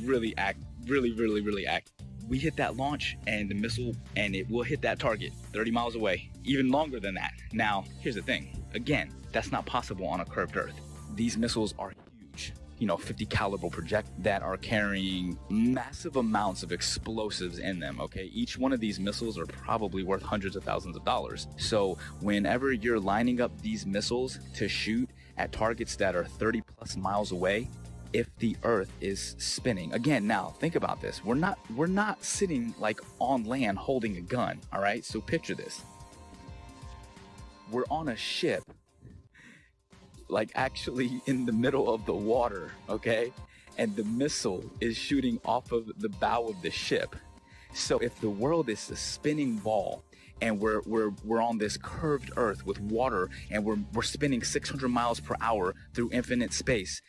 Really accurate. We hit that launch and the missile, and it will hit that target 30 miles away, even longer than that. Now, here's the thing. Again, that's not possible on a curved Earth. These missiles are huge, 50 caliber project that are carrying massive amounts of explosives in them, okay? Each one of these missiles are probably worth hundreds of thousands of dollars. So whenever you're lining up these missiles to shoot at targets that are 30 plus miles away, if the Earth is spinning. Again, now think about this. We're not sitting like on land holding a gun, all right? So picture this. We're on a ship, like actually in the middle of the water, okay? And the missile is shooting off of the bow of the ship. So if the world is a spinning ball and we're on this curved Earth with water and we're spinning 600 miles per hour through infinite space,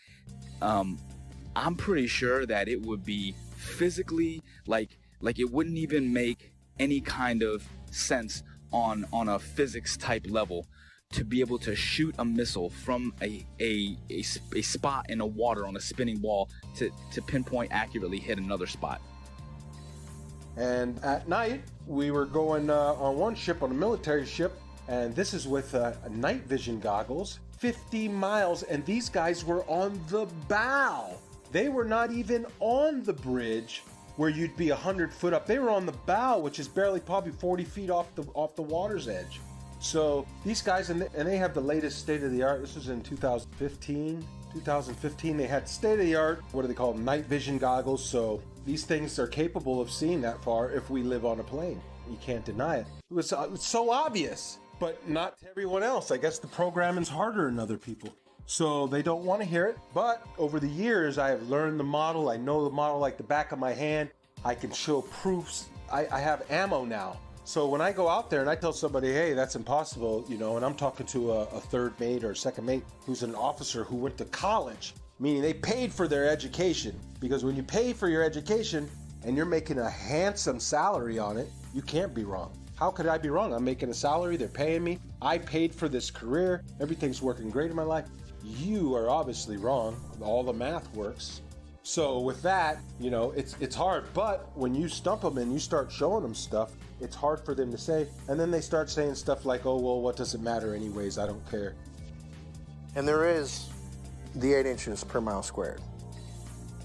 I'm pretty sure that it would be physically like it wouldn't even make any kind of sense on a physics type level to be able to shoot a missile from a spot in the water on a spinning ball to pinpoint accurately hit another spot. And at night, we were going on one ship, on a military ship, and this is with night vision goggles, 50 miles, and these guys were on the bow. They were not even on the bridge where you'd be 100 foot up. They were on the bow, which is barely probably 40 feet off the water's edge. So these guys, and they have the latest state-of-the-art. This was in 2015. They had state-of-the-art, what do they call them, night vision goggles. So these things are capable of seeing that far if we live on a plane. You can't deny it. It was so obvious, but not to everyone else. I guess the programming's harder than other people, so they don't want to hear it. But over the years, I have learned the model. I know the model like the back of my hand. I can show proofs. I have ammo now. So when I go out there and I tell somebody, hey, that's impossible, and I'm talking to a third mate or a second mate who's an officer who went to college, meaning they paid for their education. Because when you pay for your education and you're making a handsome salary on it, you can't be wrong. How could I be wrong? I'm making a salary, they're paying me, I paid for this career, everything's working great in my life. You are obviously wrong. All the math works. So with that, it's hard. But when you stump them and you start showing them stuff, it's hard for them to say. And then they start saying stuff like, oh, well, what does it matter anyways? I don't care. And there is the 8 inches per mile squared.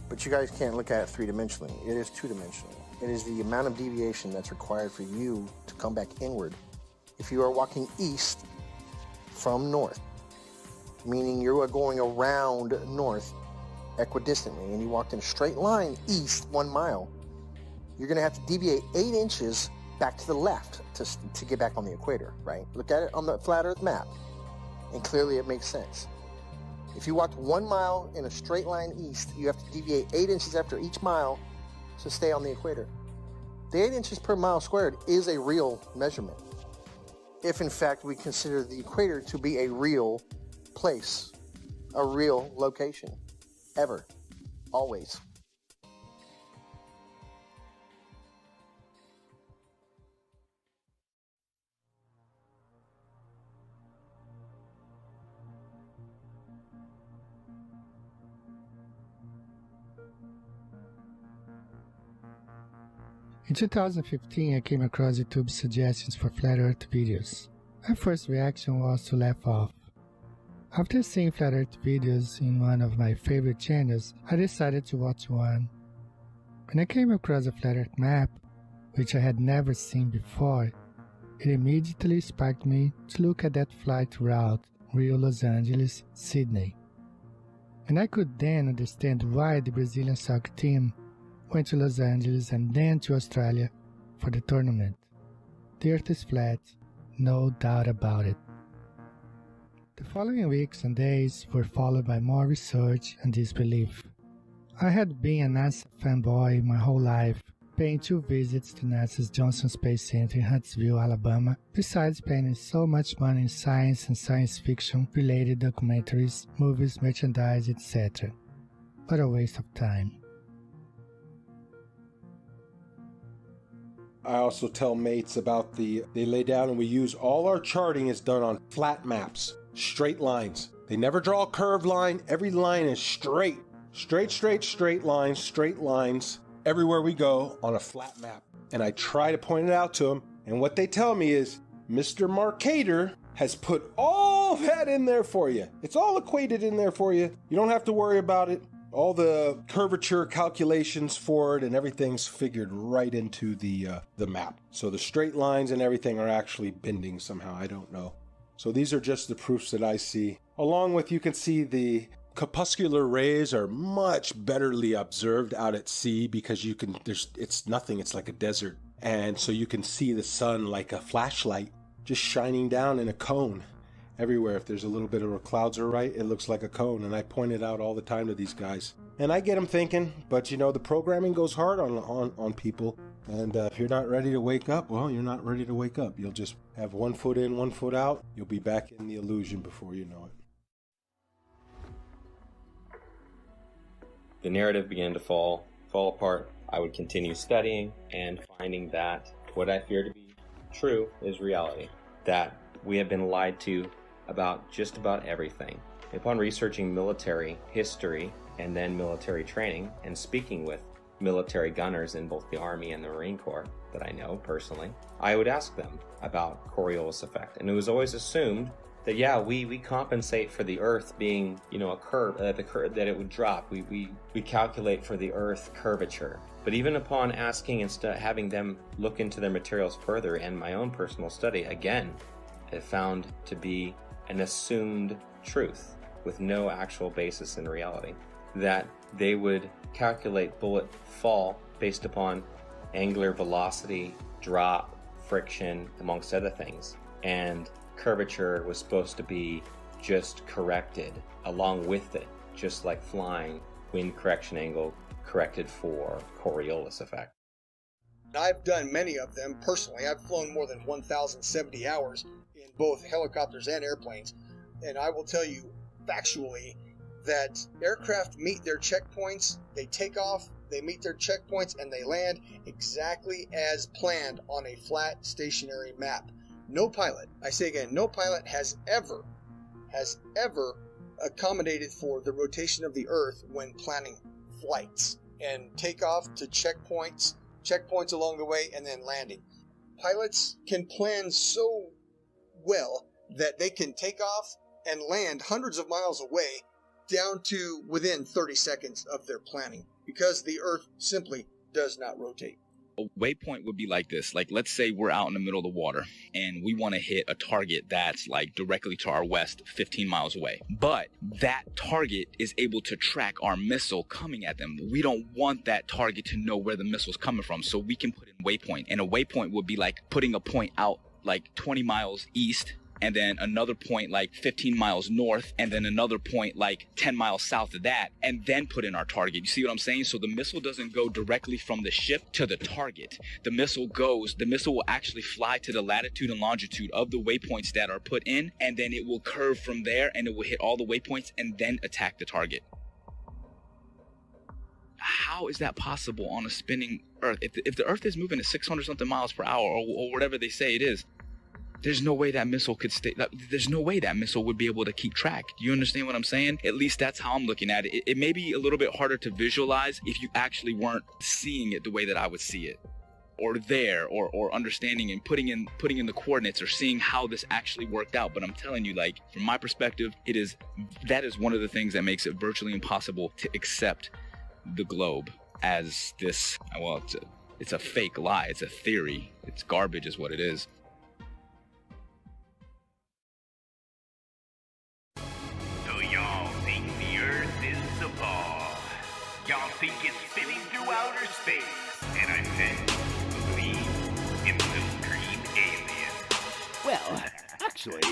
But you guys can't look at it three-dimensionally. It is two-dimensional. It is the amount of deviation that's required for you to come back inward. If you are walking east from north, meaning you are going around north equidistantly, and you walked in a straight line east 1 mile, you're going to have to deviate 8 inches back to the left to get back on the equator, right? Look at it on the flat Earth map, and clearly it makes sense. If you walked 1 mile in a straight line east, you have to deviate 8 inches after each mile to stay on the equator. The 8 inches per mile squared is a real measurement, if in fact we consider the equator to be a real place, a real location, ever, always. In 2015, I came across YouTube's suggestions for Flat Earth videos. My first reaction was to laugh off. After seeing Flat Earth videos in one of my favorite channels, I decided to watch one. When I came across a Flat Earth map, which I had never seen before, it immediately sparked me to look at that flight route Rio-Los Angeles, Sydney. And I could then understand why the Brazilian soccer team went to Los Angeles and then to Australia for the tournament. The Earth is flat, no doubt about it. The following weeks and days were followed by more research and disbelief. I had been a NASA fanboy my whole life, paying 2 visits to NASA's Johnson Space Center in Huntsville, Alabama, besides spending so much money in science and science fiction related documentaries, movies, merchandise, etc. What a waste of time. I also tell mates about they lay down and we use all our charting is done on flat maps, straight lines. They never draw a curved line. Every line is straight. Straight lines, everywhere we go on a flat map. And I try to point it out to them. And what they tell me is, Mr. Marcator has put all that in there for you. It's all equated in there for you. You don't have to worry about it. All the curvature calculations for it and everything's figured right into the map. So the straight lines and everything are actually bending somehow. I don't know. So these are just the proofs that I see. Along with, you can see the corpuscular rays are much betterly observed out at sea because it's nothing, it's like a desert. And so you can see the sun like a flashlight just shining down in a cone everywhere. If there's a little bit of a clouds are right, it looks like a cone. And I point it out all the time to these guys. And I get them thinking, but the programming goes hard on people. And if you're not ready to wake up, well, you're not ready to wake up. You'll just have 1 foot in, 1 foot out. You'll be back in the illusion before you know it. The narrative began to fall apart. I would continue studying and finding that what I fear to be true is reality. That we have been lied to about just about everything. Upon researching military history and then military training and speaking with military gunners in both the Army and the Marine Corps that I know personally, I would ask them about Coriolis effect. And it was always assumed that we compensate for the Earth being, a curve, that it would drop. We calculate for the Earth curvature. But even upon asking and having them look into their materials further and my own personal study, again, it found to be an assumed truth with no actual basis in reality. That they would calculate bullet fall based upon angular velocity, drop, friction, amongst other things. And curvature was supposed to be just corrected along with it, just like flying, wind correction angle corrected for Coriolis effect. I've done many of them personally. I've flown more than 1,070 hours in both helicopters and airplanes, and I will tell you factually that aircraft meet their checkpoints, they take off, they meet their checkpoints, and they land exactly as planned on a flat stationary map. No pilot, I say again, no pilot has ever accommodated for the rotation of the Earth when planning flights and takeoff to checkpoints along the way, and then landing. Pilots can plan so well that they can take off and land hundreds of miles away down to within 30 seconds of their planning because the Earth simply does not rotate. A waypoint would be like this. Like, let's say we're out in the middle of the water and we want to hit a target that's like directly to our west, 15 miles away. But that target is able to track our missile coming at them. We don't want that target to know where the missile's coming from, so we can put in waypoint. And a waypoint would be like putting a point out like 20 miles east, and then another point like 15 miles north, and then another point like 10 miles south of that, and then put in our target. You see what I'm saying? So the missile doesn't go directly from the ship to the target. The missile will actually fly to the latitude and longitude of the waypoints that are put in, and then it will curve from there, and it will hit all the waypoints and then attack the target. How is that possible on a spinning Earth? If the Earth is moving at 600 something miles per hour, or whatever they say it is, there's no way that missile could stay. There's no way that missile would be able to keep track. Do you understand what I'm saying? At least that's how I'm looking at it. It may be a little bit harder to visualize if you actually weren't seeing it the way that I would see it, or there, or understanding and putting in the coordinates, or seeing how this actually worked out. But I'm telling you, like, from my perspective, that is one of the things that makes it virtually impossible to accept the globe as this, well, It's a fake lie. It's a theory. It's garbage is what it is. So y'all think the Earth is a ball. Y'all think it's spinning through outer space. And I bet you believe in little green aliens. Well, actually,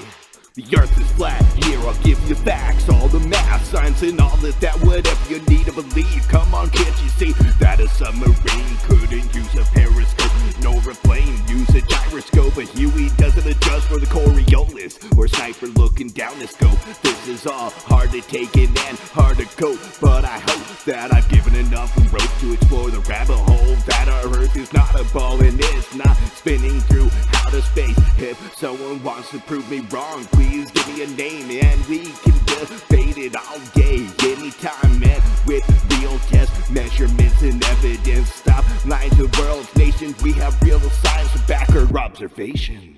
the Earth is flat. Here I'll give you facts, all the math, science, and all of that. Whatever you need to believe. Come on, can't you see that a submarine couldn't use a periscope, nor a plane use a gyroscope? But Huey doesn't adjust for the Coriolis or sniper looking down the scope. This is all hard to take in and hard to cope, but I hope that I've given enough rope to explore the rabbit hole that our Earth is not a ball and it's not spinning through outer space. If someone wants to prove me wrong, please give me a name and we can debate it all day, anytime, and with real test measurements and evidence. Stop lying to the world's nations. We have real science to back our observations.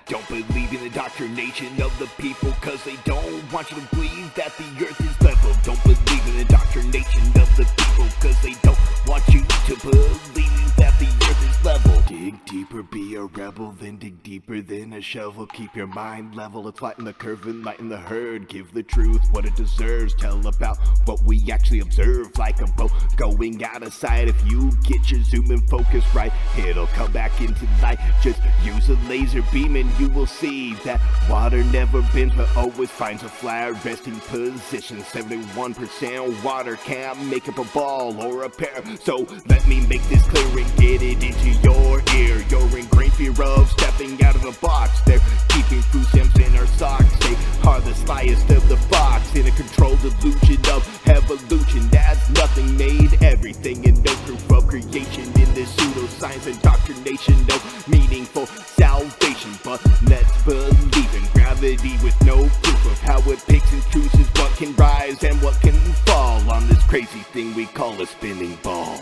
Don't believe in the indoctrination of the people, cause they don't want you to believe that the Earth is level. Don't believe in the indoctrination of the people, cause they don't want you to believe that the Earth is level. Dig deeper, be a rebel, then dig deeper than a shovel. Keep your mind level, let's lighten the curve and lighten the herd. Give the truth what it deserves, tell about what we actually observe. Like a boat going out of sight, if you get your zoom and focus right, it'll come back into light. Just use a laser beam and you will see that water never bends but always finds a flat resting position. 71% water can't make up a ball or a pair. So let me make this clear and get it into your ear. You're in great fear of stepping out of the box. They're keeping food stamps in our socks. They are the slyest of the fox in a controlled delusion of evolution. That's nothing made everything and no proof of creation in this pseudoscience indoctrination. No meaningful salvation, but let's believe in gravity with no proof of how it picks and chooses what can rise and what can fall on this crazy thing we call a spinning ball.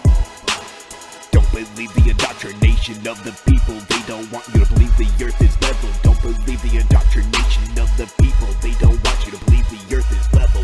Don't believe the indoctrination of the people. They don't want you to believe the Earth is level. Don't believe the indoctrination of the people. They don't want you to believe the Earth is level.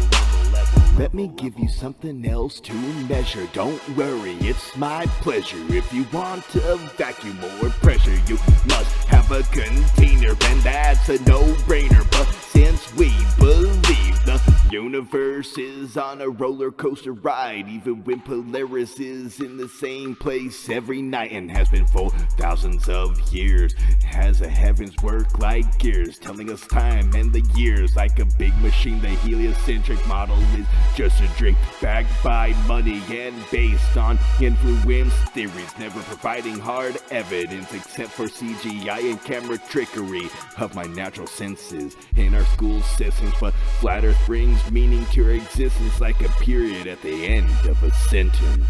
Let me give you something else to measure. Don't worry, it's my pleasure. If you want a vacuum or pressure, you must have a container, and that's a no-brainer. But since we believe the universe is on a roller coaster ride, even when Polaris is in the same place every night and has been for thousands of years, has the heavens work like gears, telling us time and the years like a big machine. The heliocentric model is just a drink backed by money and based on influence theories, never providing hard evidence except for CGI and camera trickery of my natural senses in our school systems. But flat Earth brings meaning to your existence like a period at the end of a sentence.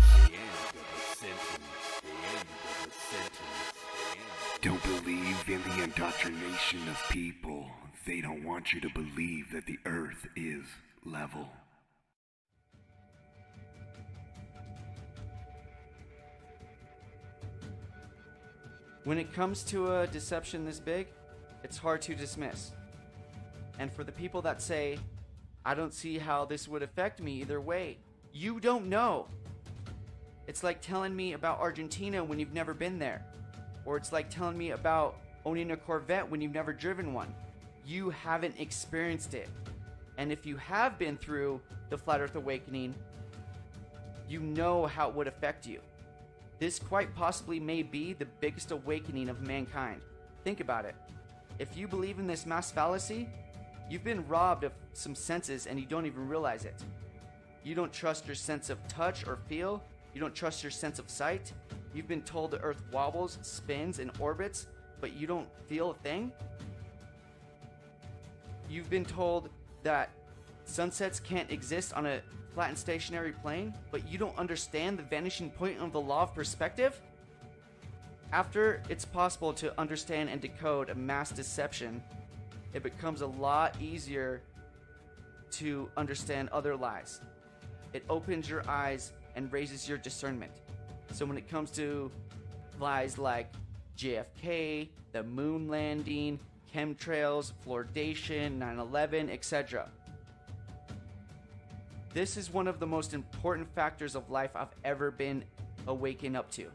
Don't believe in the indoctrination of people. They don't want you to believe that the Earth is level. When it comes to a deception this big, it's hard to dismiss. And for the people that say, I don't see how this would affect me either way, you don't know. It's like telling me about Argentina when you've never been there. Or it's like telling me about owning a Corvette when you've never driven one. You haven't experienced it. And if you have been through the Flat Earth Awakening, you know how it would affect you. This quite possibly may be the biggest awakening of mankind. Think about it. If you believe in this mass fallacy, you've been robbed of some senses and you don't even realize it. You don't trust your sense of touch or feel. You don't trust your sense of sight. You've been told the Earth wobbles, spins, and orbits, but you don't feel a thing. You've been told that sunsets can't exist on a flat and stationary plane, but you don't understand the vanishing point of the law of perspective? After it's possible to understand and decode a mass deception, it becomes a lot easier to understand other lies. It opens your eyes and raises your discernment. So when it comes to lies like JFK, the moon landing, chemtrails, fluoridation, 9/11, etc., this is one of the most important factors of life I've ever been awakened up to.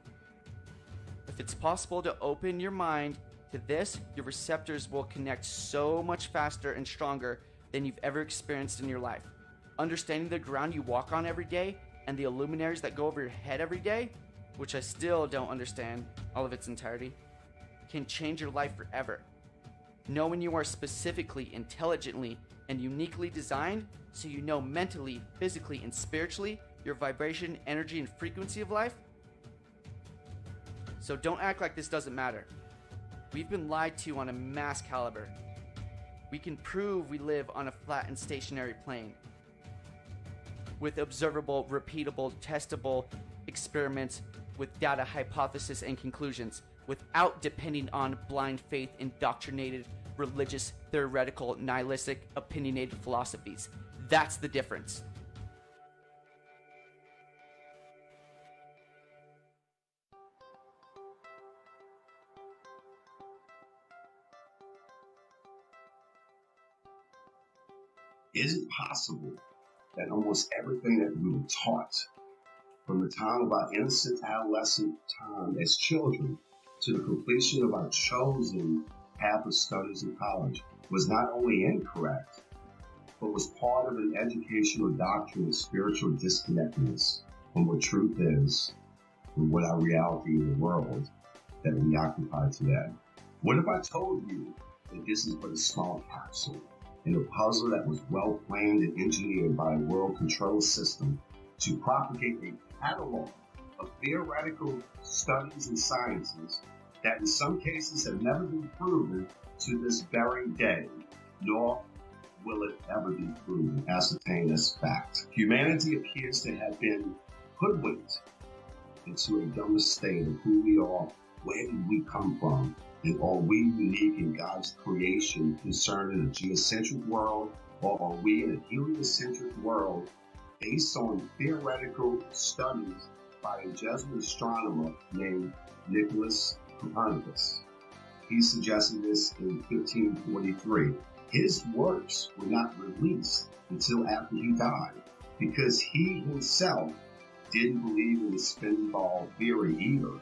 If it's possible to open your mind to this, your receptors will connect so much faster and stronger than you've ever experienced in your life. Understanding the ground you walk on every day and the luminaries that go over your head every day, which I still don't understand all of its entirety, can change your life forever. Knowing you are specifically, intelligently, and uniquely designed so you know mentally, physically, and spiritually your vibration, energy, and frequency of life. So don't act like this doesn't matter. We've been lied to on a mass caliber. We can prove we live on a flat and stationary plane with observable, repeatable, testable experiments with data, hypothesis, and conclusions without depending on blind faith, indoctrinated, religious, theoretical, nihilistic, opinionated philosophies. That's the difference. Is it possible that almost everything that we were taught from the time of our innocent adolescent time as children to the completion of our chosen path of studies in college was not only incorrect, but was part of an educational doctrine of spiritual disconnectedness from what truth is and what our reality in the world that we occupy today? What if I told you that this is but a small capsule in a puzzle that was well planned and engineered by a world control system to propagate a catalog of theoretical studies and sciences that in some cases have never been proven to this very day, nor will it ever be proven, ascertained as fact. Humanity appears to have been hoodwinked into a dumber state of who we are, where did we come from, and are we unique in God's creation concerning a geocentric world, or are we in a heliocentric world based on theoretical studies by a Jesuit astronomer named Nicholas Copernicus? He suggested this in 1543. His works were not released until after he died because he himself didn't believe in the spin ball theory either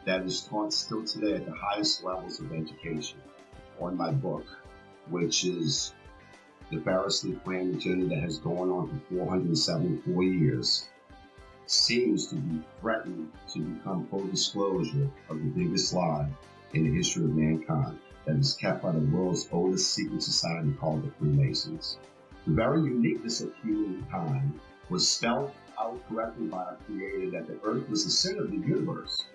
that is taught still today at the highest levels of education. On my book, which is the variously planned agenda that has gone on for 474 years, seems to be threatened to become full disclosure of the biggest lie in the history of mankind that is kept by the world's oldest secret society called the Freemasons. The very uniqueness of humankind was spelled out correctly by our Creator that the earth was the center of the universe,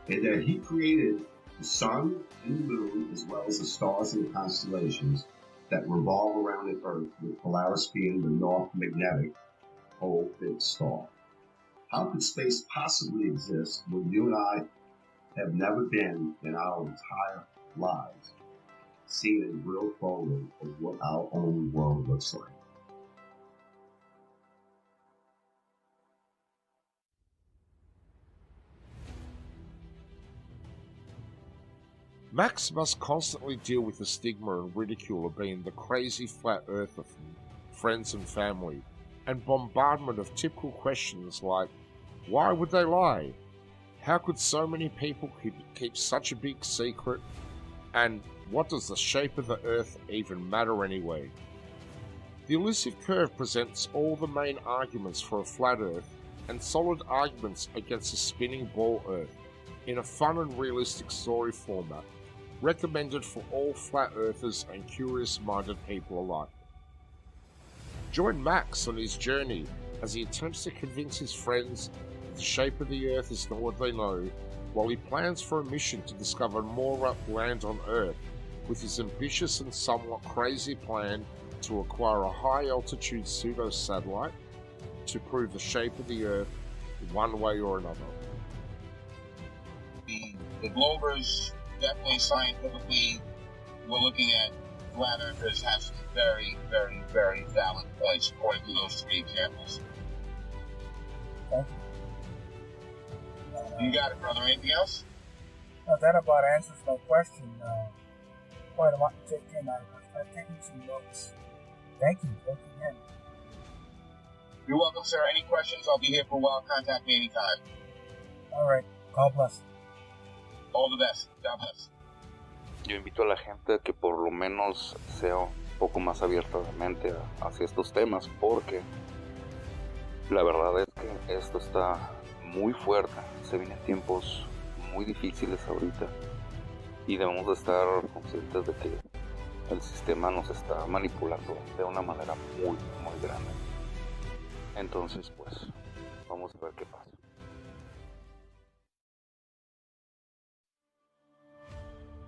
and that He created the sun and the moon as well as the stars and the constellations that revolve around the earth, with Polaris being the north magnetic pole fixed star. How could space possibly exist when you and I have never been in our entire lives seen a real photo of what our own world looks like? Max must constantly deal with the stigma and ridicule of being the crazy flat earther from friends and family, and bombardment of typical questions like, why would they lie? How could so many people keep such a big secret? And what does the shape of the earth even matter anyway? The elusive curve presents all the main arguments for a flat earth and solid arguments against a spinning ball earth in a fun and realistic story format, recommended for all flat earthers and curious-minded people alike. Join Max on his journey as he attempts to convince his friends that the shape of the earth is not what they know, while he plans for a mission to discover more land on Earth with his ambitious and somewhat crazy plan to acquire a high-altitude pseudo-satellite to prove the shape of the Earth one way or another. The Globers definitely scientifically were looking at flat earthers have some very, very, very valid points according to those three examples. Thank you. You got it, brother. Anything else? No, that about answers my question. Quite a lot to take in. I've taken some notes. Thank you. Thank you again. You're welcome, sir. Any questions? I'll be here for a while. Contact me anytime. All right. God bless. All the best. God bless. Yo invito a la gente a que por lo menos sea un poco más abierta de mente hacia estos temas, porque la verdad es que esto está muy fuerte. Se vienen tiempos muy difíciles ahorita y debemos de estar conscientes de que el sistema nos está manipulando de una manera muy, muy grande. Entonces, pues, vamos a ver qué pasa.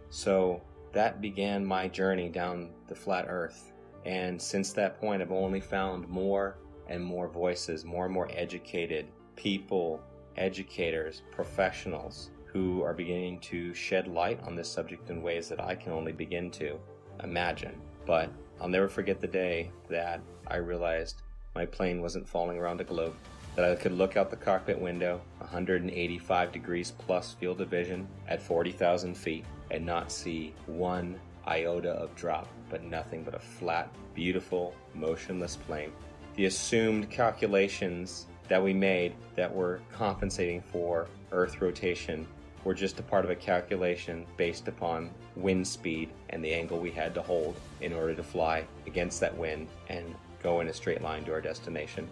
So that began my journey down the flat earth. And since that point, I've only found more and more voices, more and more educated people, educators, professionals who are beginning to shed light on this subject in ways that I can only begin to imagine. But I'll never forget the day that I realized my plane wasn't falling around a globe, that I could look out the cockpit window, 185 degrees plus field of vision at 40,000 feet, and not see one iota of drop, but nothing but a flat, beautiful, motionless plane. The assumed calculations that we made that were compensating for Earth rotation were just a part of a calculation based upon wind speed and the angle we had to hold in order to fly against that wind and go in a straight line to our destination.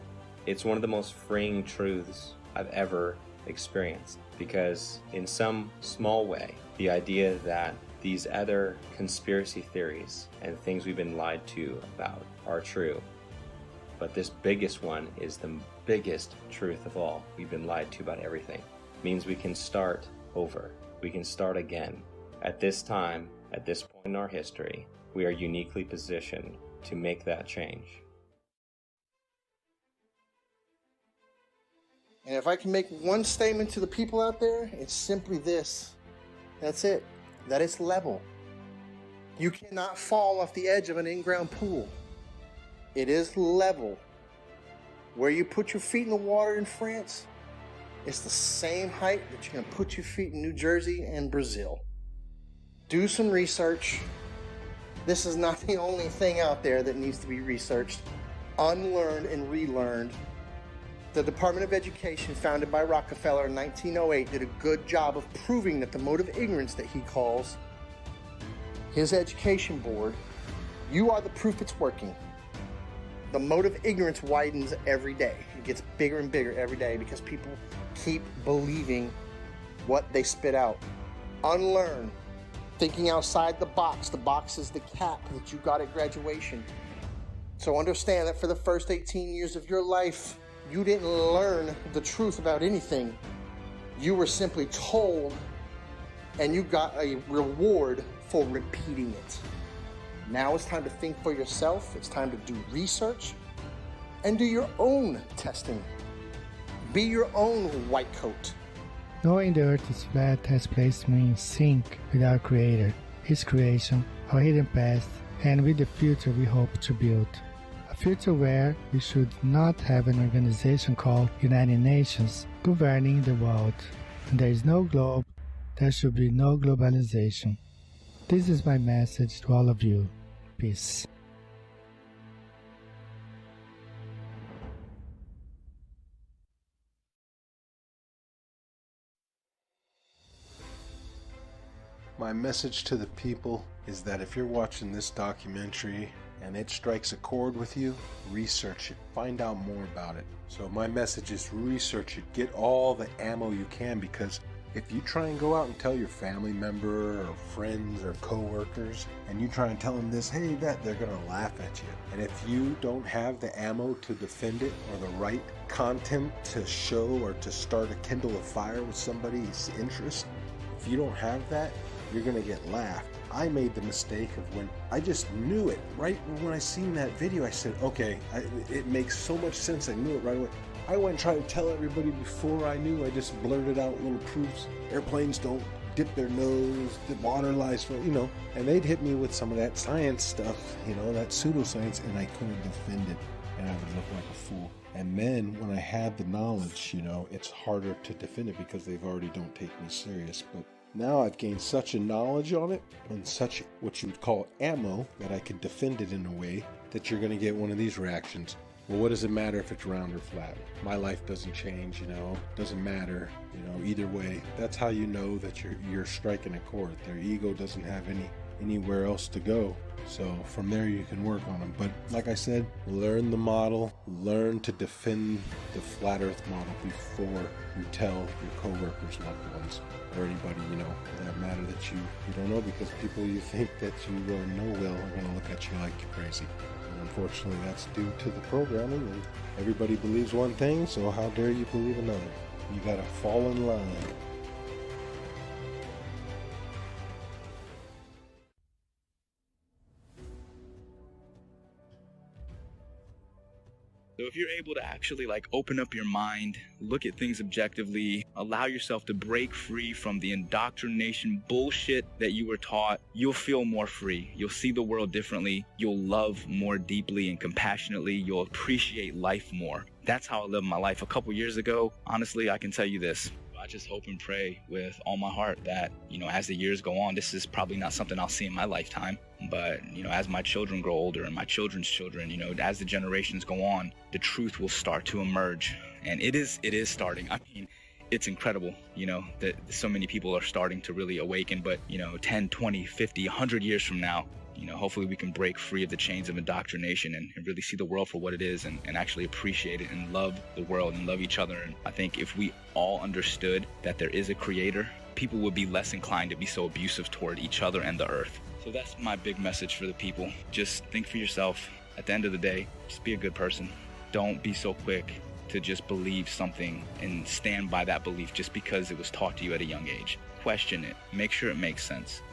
It's one of the most freeing truths I've ever experienced, because in some small way, the idea that these other conspiracy theories and things we've been lied to about are true. But this biggest one is the biggest truth of all. We've been lied to about everything. It means we can start over. We can start again. At this time, at this point in our history, we are uniquely positioned to make that change. And if I can make one statement to the people out there, it's simply this. That's it. That it's level. You cannot fall off the edge of an in-ground pool. It is level. Where you put your feet in the water in France, it's the same height that you're going to put your feet in New Jersey and Brazil. Do some research. This is not the only thing out there that needs to be researched, unlearned and relearned. The Department of Education, founded by Rockefeller in 1908, did a good job of proving that the mode of ignorance that he calls his education board, you are the proof it's working. The mode of ignorance widens every day. It gets bigger and bigger every day because people keep believing what they spit out. Unlearn. Thinking outside the box. The box is the cap that you got at graduation. So understand that for the first 18 years of your life, you didn't learn the truth about anything. You were simply told, and you got a reward for repeating it. Now it's time to think for yourself. It's time to do research and do your own testing. Be your own white coat. Knowing the earth is flat has placed me in sync with our Creator, His creation, our hidden past, and with the future we hope to build. A future where we should not have an organization called United Nations governing the world. And there is no globe, there should be no globalization. This is my message to all of you. Peace. My message to the people is that if you're watching this documentary and it strikes a chord with you, research it, find out more about it. So my message is research it, get all the ammo you can, because if you try and go out and tell your family member or friends or co-workers and you try and tell them this, hey, that, they're going to laugh at you. And if you don't have the ammo to defend it or the right content to show or to start a kindle a fire with somebody's interest, if you don't have that, you're going to get laughed. I made the mistake of when I just knew it. Right when I seen that video, I said, okay, it makes so much sense. I knew it right away. I went and tried to tell everybody before I knew. I just blurted out little proofs. Airplanes don't dip their nose, the water lies, and they'd hit me with some of that science stuff, that pseudoscience, and I couldn't defend it, and I would look like a fool. And then when I had the knowledge, it's harder to defend it because they've already don't take me serious. But now I've gained such a knowledge on it and such what you would call ammo that I could defend it in a way that you're going to get one of these reactions. well, what does it matter if it's round or flat? My life doesn't change, doesn't matter, either way. That's how you know that you're striking a chord. Their ego doesn't have anywhere else to go. So from there you can work on them. But like I said, learn the model, learn to defend the flat earth model before you tell your coworkers, loved ones, or anybody, for that matter that you don't know, because people you think that you know well are going to look at you like you're crazy. And unfortunately, that's due to the programming, and everybody believes one thing, so how dare you believe another? You got to fall in line. So if you're able to actually open up your mind, look at things objectively, allow yourself to break free from the indoctrination bullshit that you were taught, you'll feel more free. You'll see the world differently. You'll love more deeply and compassionately. You'll appreciate life more. That's how I lived my life a couple years ago. Honestly, I can tell you this. I just hope and pray with all my heart that, as the years go on, this is probably not something I'll see in my lifetime. But, as my children grow older and my children's children, as the generations go on, the truth will start to emerge. And it is starting. I mean, it's incredible, that so many people are starting to really awaken. But, 10, 20, 50, 100 years from now, hopefully we can break free of the chains of indoctrination and really see the world for what it is and actually appreciate it and love the world and love each other. And I think if we all understood that there is a creator, people would be less inclined to be so abusive toward each other and the earth. So that's my big message for the people. Just think for yourself. At the end of the day, just be a good person. Don't be so quick to just believe something and stand by that belief just because it was taught to you at a young age. Question it. Make sure it makes sense.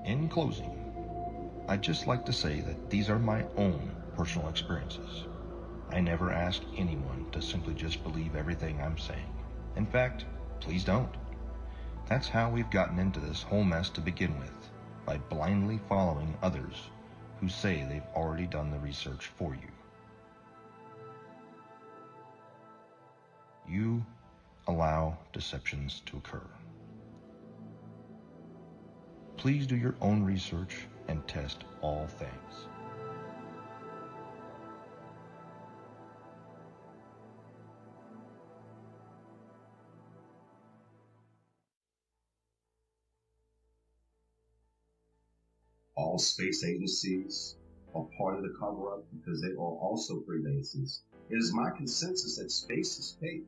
In closing, I'd just like to say that these are my own personal experiences. I never ask anyone to simply just believe everything I'm saying. In fact, please don't. That's how we've gotten into this whole mess to begin with, by blindly following others who say they've already done the research for you. You allow deceptions to occur. Please do your own research and test all things. All space agencies are part of the cover-up because they are also Freemasons. It is my consensus that space is fake.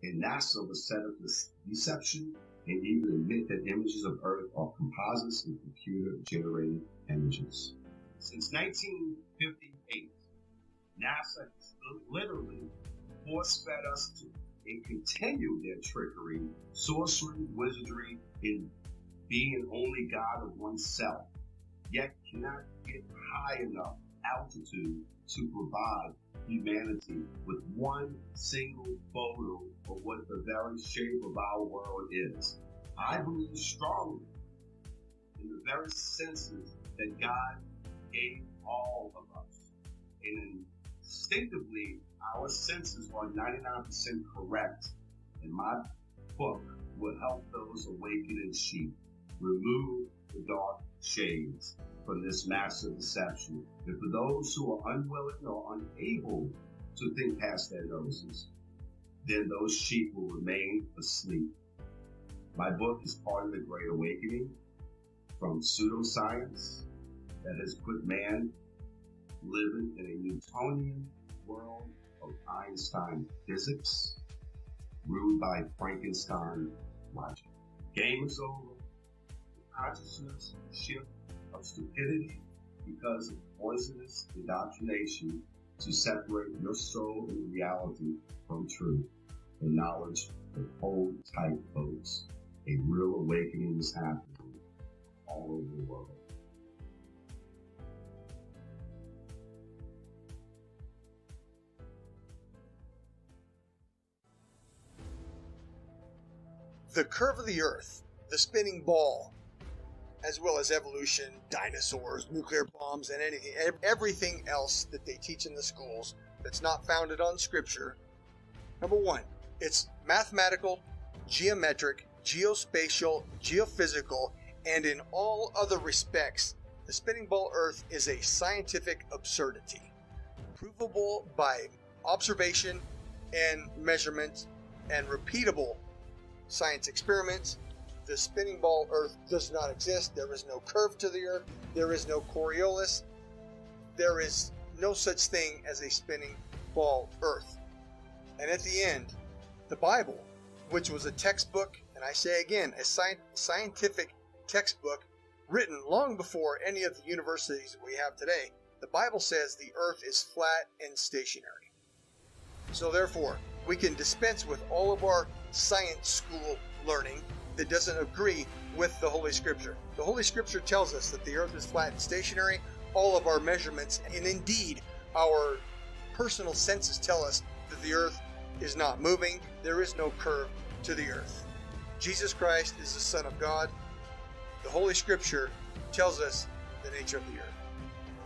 And NASA was set up this deception and even admit that images of Earth are composites and computer-generated images. Since 1958, NASA has literally force-fed us to and continue their trickery, sorcery, wizardry, and being only God of oneself, yet cannot get high enough altitude to provide humanity with one single photo of what the very shape of our world is. I believe strongly in the very senses that God gave all of us. And instinctively, our senses are 99% correct. And my book will help those awakening sheep remove the dark shades from this massive deception. And for those who are unwilling or unable to think past their noses, then those sheep will remain asleep. My book is part of the Great Awakening from pseudoscience that has put man living in a Newtonian world of Einstein physics, ruled by Frankenstein logic. Game is over. Consciousness shift of stupidity because of poisonous indoctrination to separate your soul and reality from truth and knowledge. But hold tight, folks. A real awakening is happening all over the world. The curve of the Earth, the spinning ball, as well as evolution, dinosaurs, nuclear bombs, and everything else that they teach in the schools that's not founded on scripture. Number one, it's mathematical, geometric, geospatial, geophysical, and in all other respects, The spinning ball Earth is a scientific absurdity, provable by observation and measurement and repeatable science experiments. The spinning ball Earth does not exist. There is no curve to the Earth. There is no Coriolis. There is no such thing as a spinning ball Earth. And at the end, the Bible, which was a textbook, and I say again, a scientific textbook written long before any of the universities we have today, the Bible says the Earth is flat and stationary. So therefore, we can dispense with all of our science school learning that doesn't agree with the Holy Scripture. The Holy Scripture tells us that the Earth is flat and stationary. All of our measurements, and indeed our personal senses, tell us that the Earth is not moving. There is no curve to the Earth. Jesus Christ is the Son of God. The Holy Scripture tells us the nature of the Earth.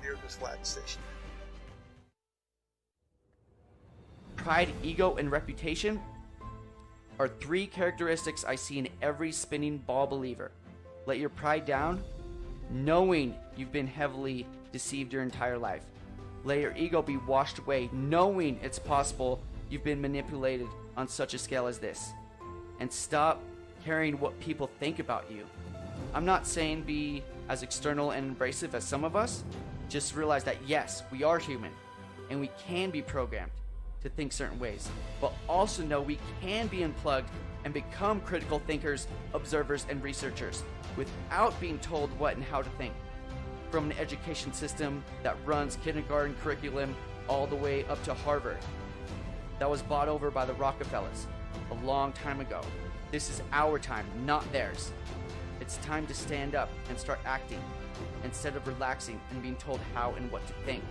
The Earth is flat and stationary. Pride, ego, and reputation are 3 characteristics I see in every spinning ball believer. Let your pride down, knowing you've been heavily deceived your entire life. Let your ego be washed away, knowing it's possible you've been manipulated on such a scale as this. And stop caring what people think about you. I'm not saying be as external and abrasive as some of us. Just realize that yes, we are human, and we can be programmed to think certain ways, but also know we can be unplugged and become critical thinkers, observers, and researchers without being told what and how to think. From an education system that runs kindergarten curriculum all the way up to Harvard, that was bought over by the Rockefellers a long time ago. This is our time, not theirs. It's time to stand up and start acting instead of relaxing and being told how and what to think.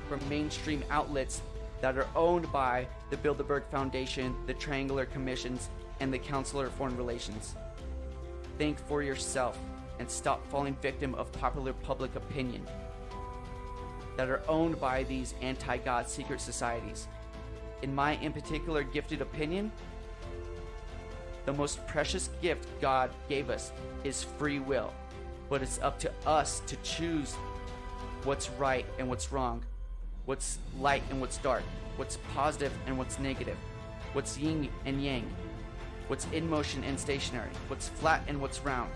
From mainstream outlets that are owned by the Bilderberg Foundation, the Triangular Commissions, and the Council of Foreign Relations. Think for yourself and stop falling victim of popular public opinion that are owned by these anti-God secret societies. In my in particular gifted opinion, the most precious gift God gave us is free will, but it's up to us to choose what's right and what's wrong, what's light and what's dark, what's positive and what's negative, what's yin and yang, what's in motion and stationary, what's flat and what's round,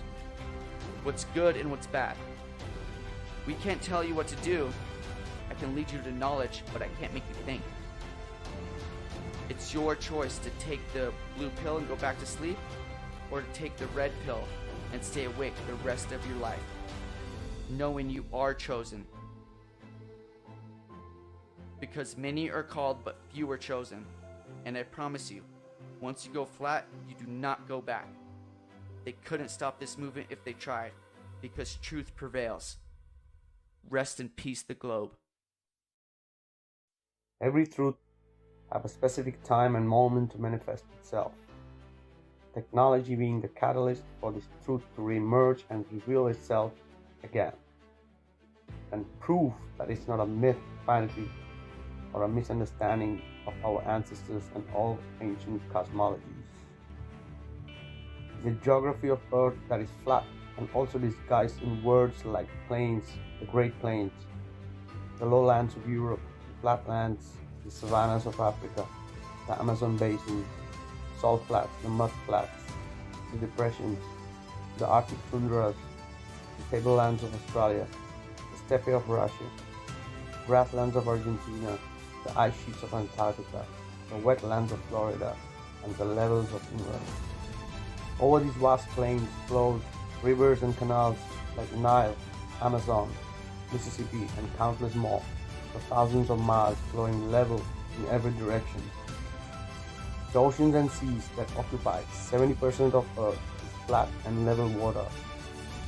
what's good and what's bad. We can't tell you what to do. I can lead you to knowledge, but I can't make you think. It's your choice to take the blue pill and go back to sleep, or to take the red pill and stay awake the rest of your life, knowing you are chosen. Because many are called, but few are chosen. And I promise you, once you go flat, you do not go back. They couldn't stop this movement if they tried, because truth prevails. Rest in peace, the globe. Every truth has a specific time and moment to manifest itself. Technology being the catalyst for this truth to re-emerge and reveal itself again. And proof that it's not a myth, vanity, or a misunderstanding of our ancestors and all ancient cosmologies. The geography of Earth that is flat and also disguised in words like plains, the Great Plains, the lowlands of Europe, the flatlands, the savannas of Africa, the Amazon basin, salt flats, the mud flats, the depressions, the Arctic tundras, the tablelands of Australia, the steppe of Russia, grasslands of Argentina, the ice sheets of Antarctica, the wetlands of Florida, and the levels of England. Over these vast plains flows rivers and canals like the Nile, Amazon, Mississippi, and countless more, for thousands of miles flowing level in every direction. The oceans and seas that occupy 70% of Earth is flat and level water,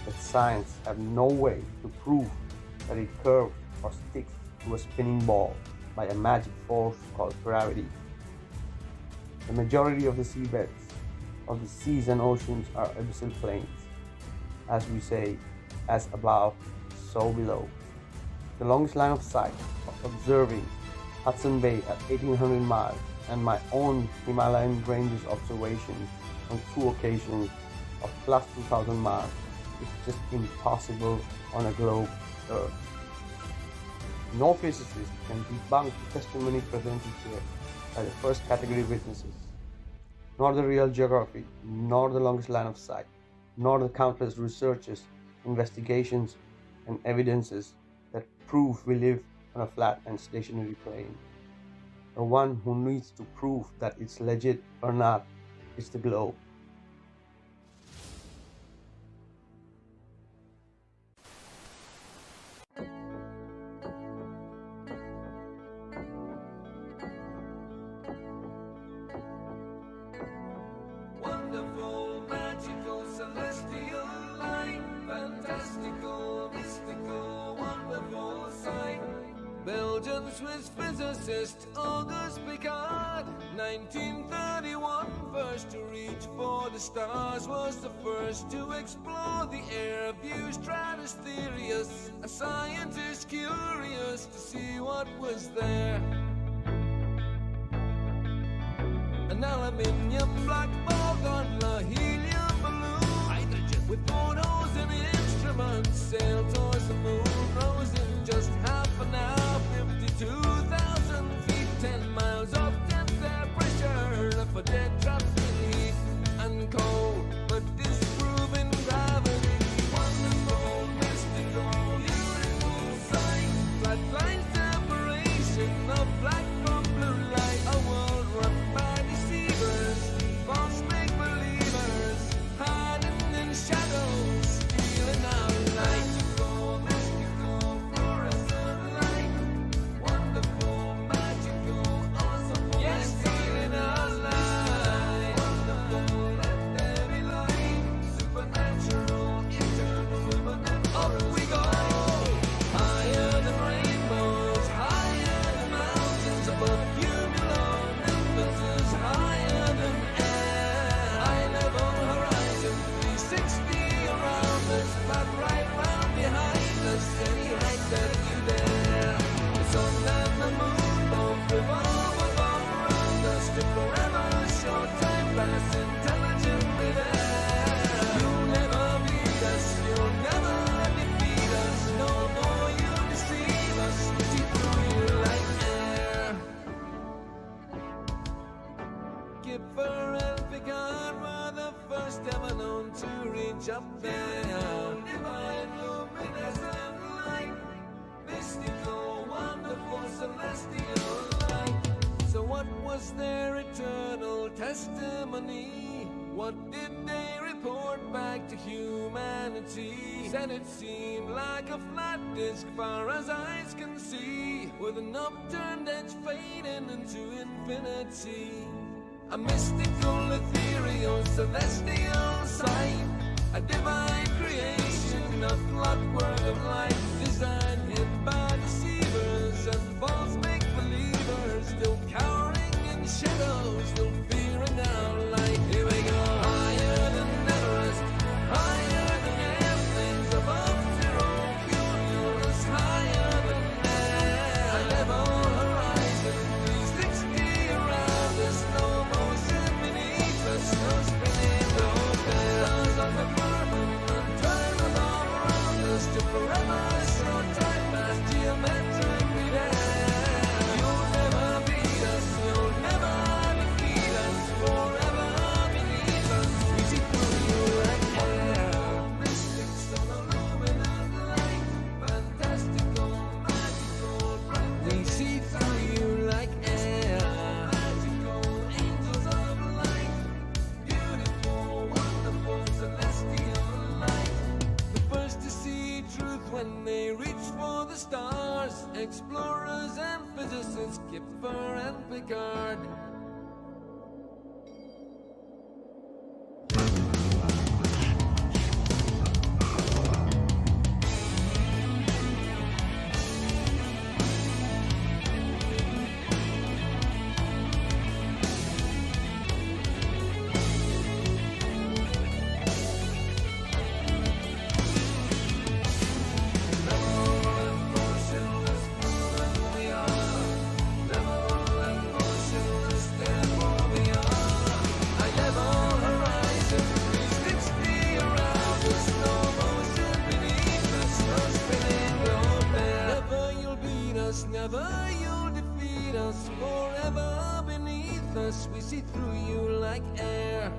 but science have no way to prove that it curves or sticks to a spinning ball by a magic force called gravity. The majority of the seabeds of the seas and oceans are abyssal plains. As we say, as above, so below. The longest line of sight of observing Hudson Bay at 1800 miles and my own Himalayan ranges observations on 2 occasions of plus 2000 miles is just impossible on a globe Earth. No physicist can debunk the testimony presented here by the first category witnesses, nor the real geography, nor the longest line of sight, nor the countless researches, investigations, and evidences that prove we live on a flat and stationary plane. The one who needs to prove that it's legit or not is the globe. Wonderful, magical, celestial light, fantastical, mystical, wonderful sight. Belgian Swiss physicist Auguste Piccard, 1931, first to reach for the stars, was the first to explore the air view stratospherius, a scientist curious to see what was there. An aluminium black ball gondola, helium balloon, hydrogen with photos and instruments, sailed towards the moon, rose in just half an hour, 52,000 feet, 10 miles of depth air pressure, left for dead drops in heat and cold, but disproving gravity. Wonderful, mystical, beautiful sight, flat line separation of black from blue light, a world run by deceivers, false make-believers, hiding in shadows, stealing our light. Mystical, fluorescent light, wonderful, magical, awesome, yes, stealing our light. Wonderful, let there be light, supernatural, eternal, up we go, higher than rainbows, higher than mountains, above cumulonimbus, higher than air, high level horizon, 360 around us, but right round behind us, any height that you dare. The sun and the moon both revolve above around us, to forever short time pass intelligently there. You'll never beat us, you'll never defeat us, no more you deceive us, see through you like air. Kipper and Picard were the first ever known to reach up there. Divine luminescent light, mystical, wonderful, celestial light. So what was their eternal testimony? What did they report back to humanity? Said it seemed like a flat disk far as eyes can see, with an upturned edge fading into infinity. A mystical, ethereal, celestial sight, a divine creation, a clockwork of light, designed hid by deceivers and false make-believers, still cowering in shadows, still fearing our light. Here we go, higher than Everest, higher than airplanes, above zero cumulus, higher than air, a level horizon, 360 around us, no motion beneath us, no spinning, no bells on the firmament, time revolve around us, to forever short time pass geometrically there. You'll never beat us, you'll never defeat us, forever beneath us, we see through you like air. Mystics on a luminous light, fantastical, magical, bright, we see through you like air. Magical angels of light, beautiful, wonderful, celestial light. The first to see truth when they reach for the stars, explorers and physicists, Kipper and Picard. Motionless, we are. Level and motionless, forever beneath us. We see through you like air.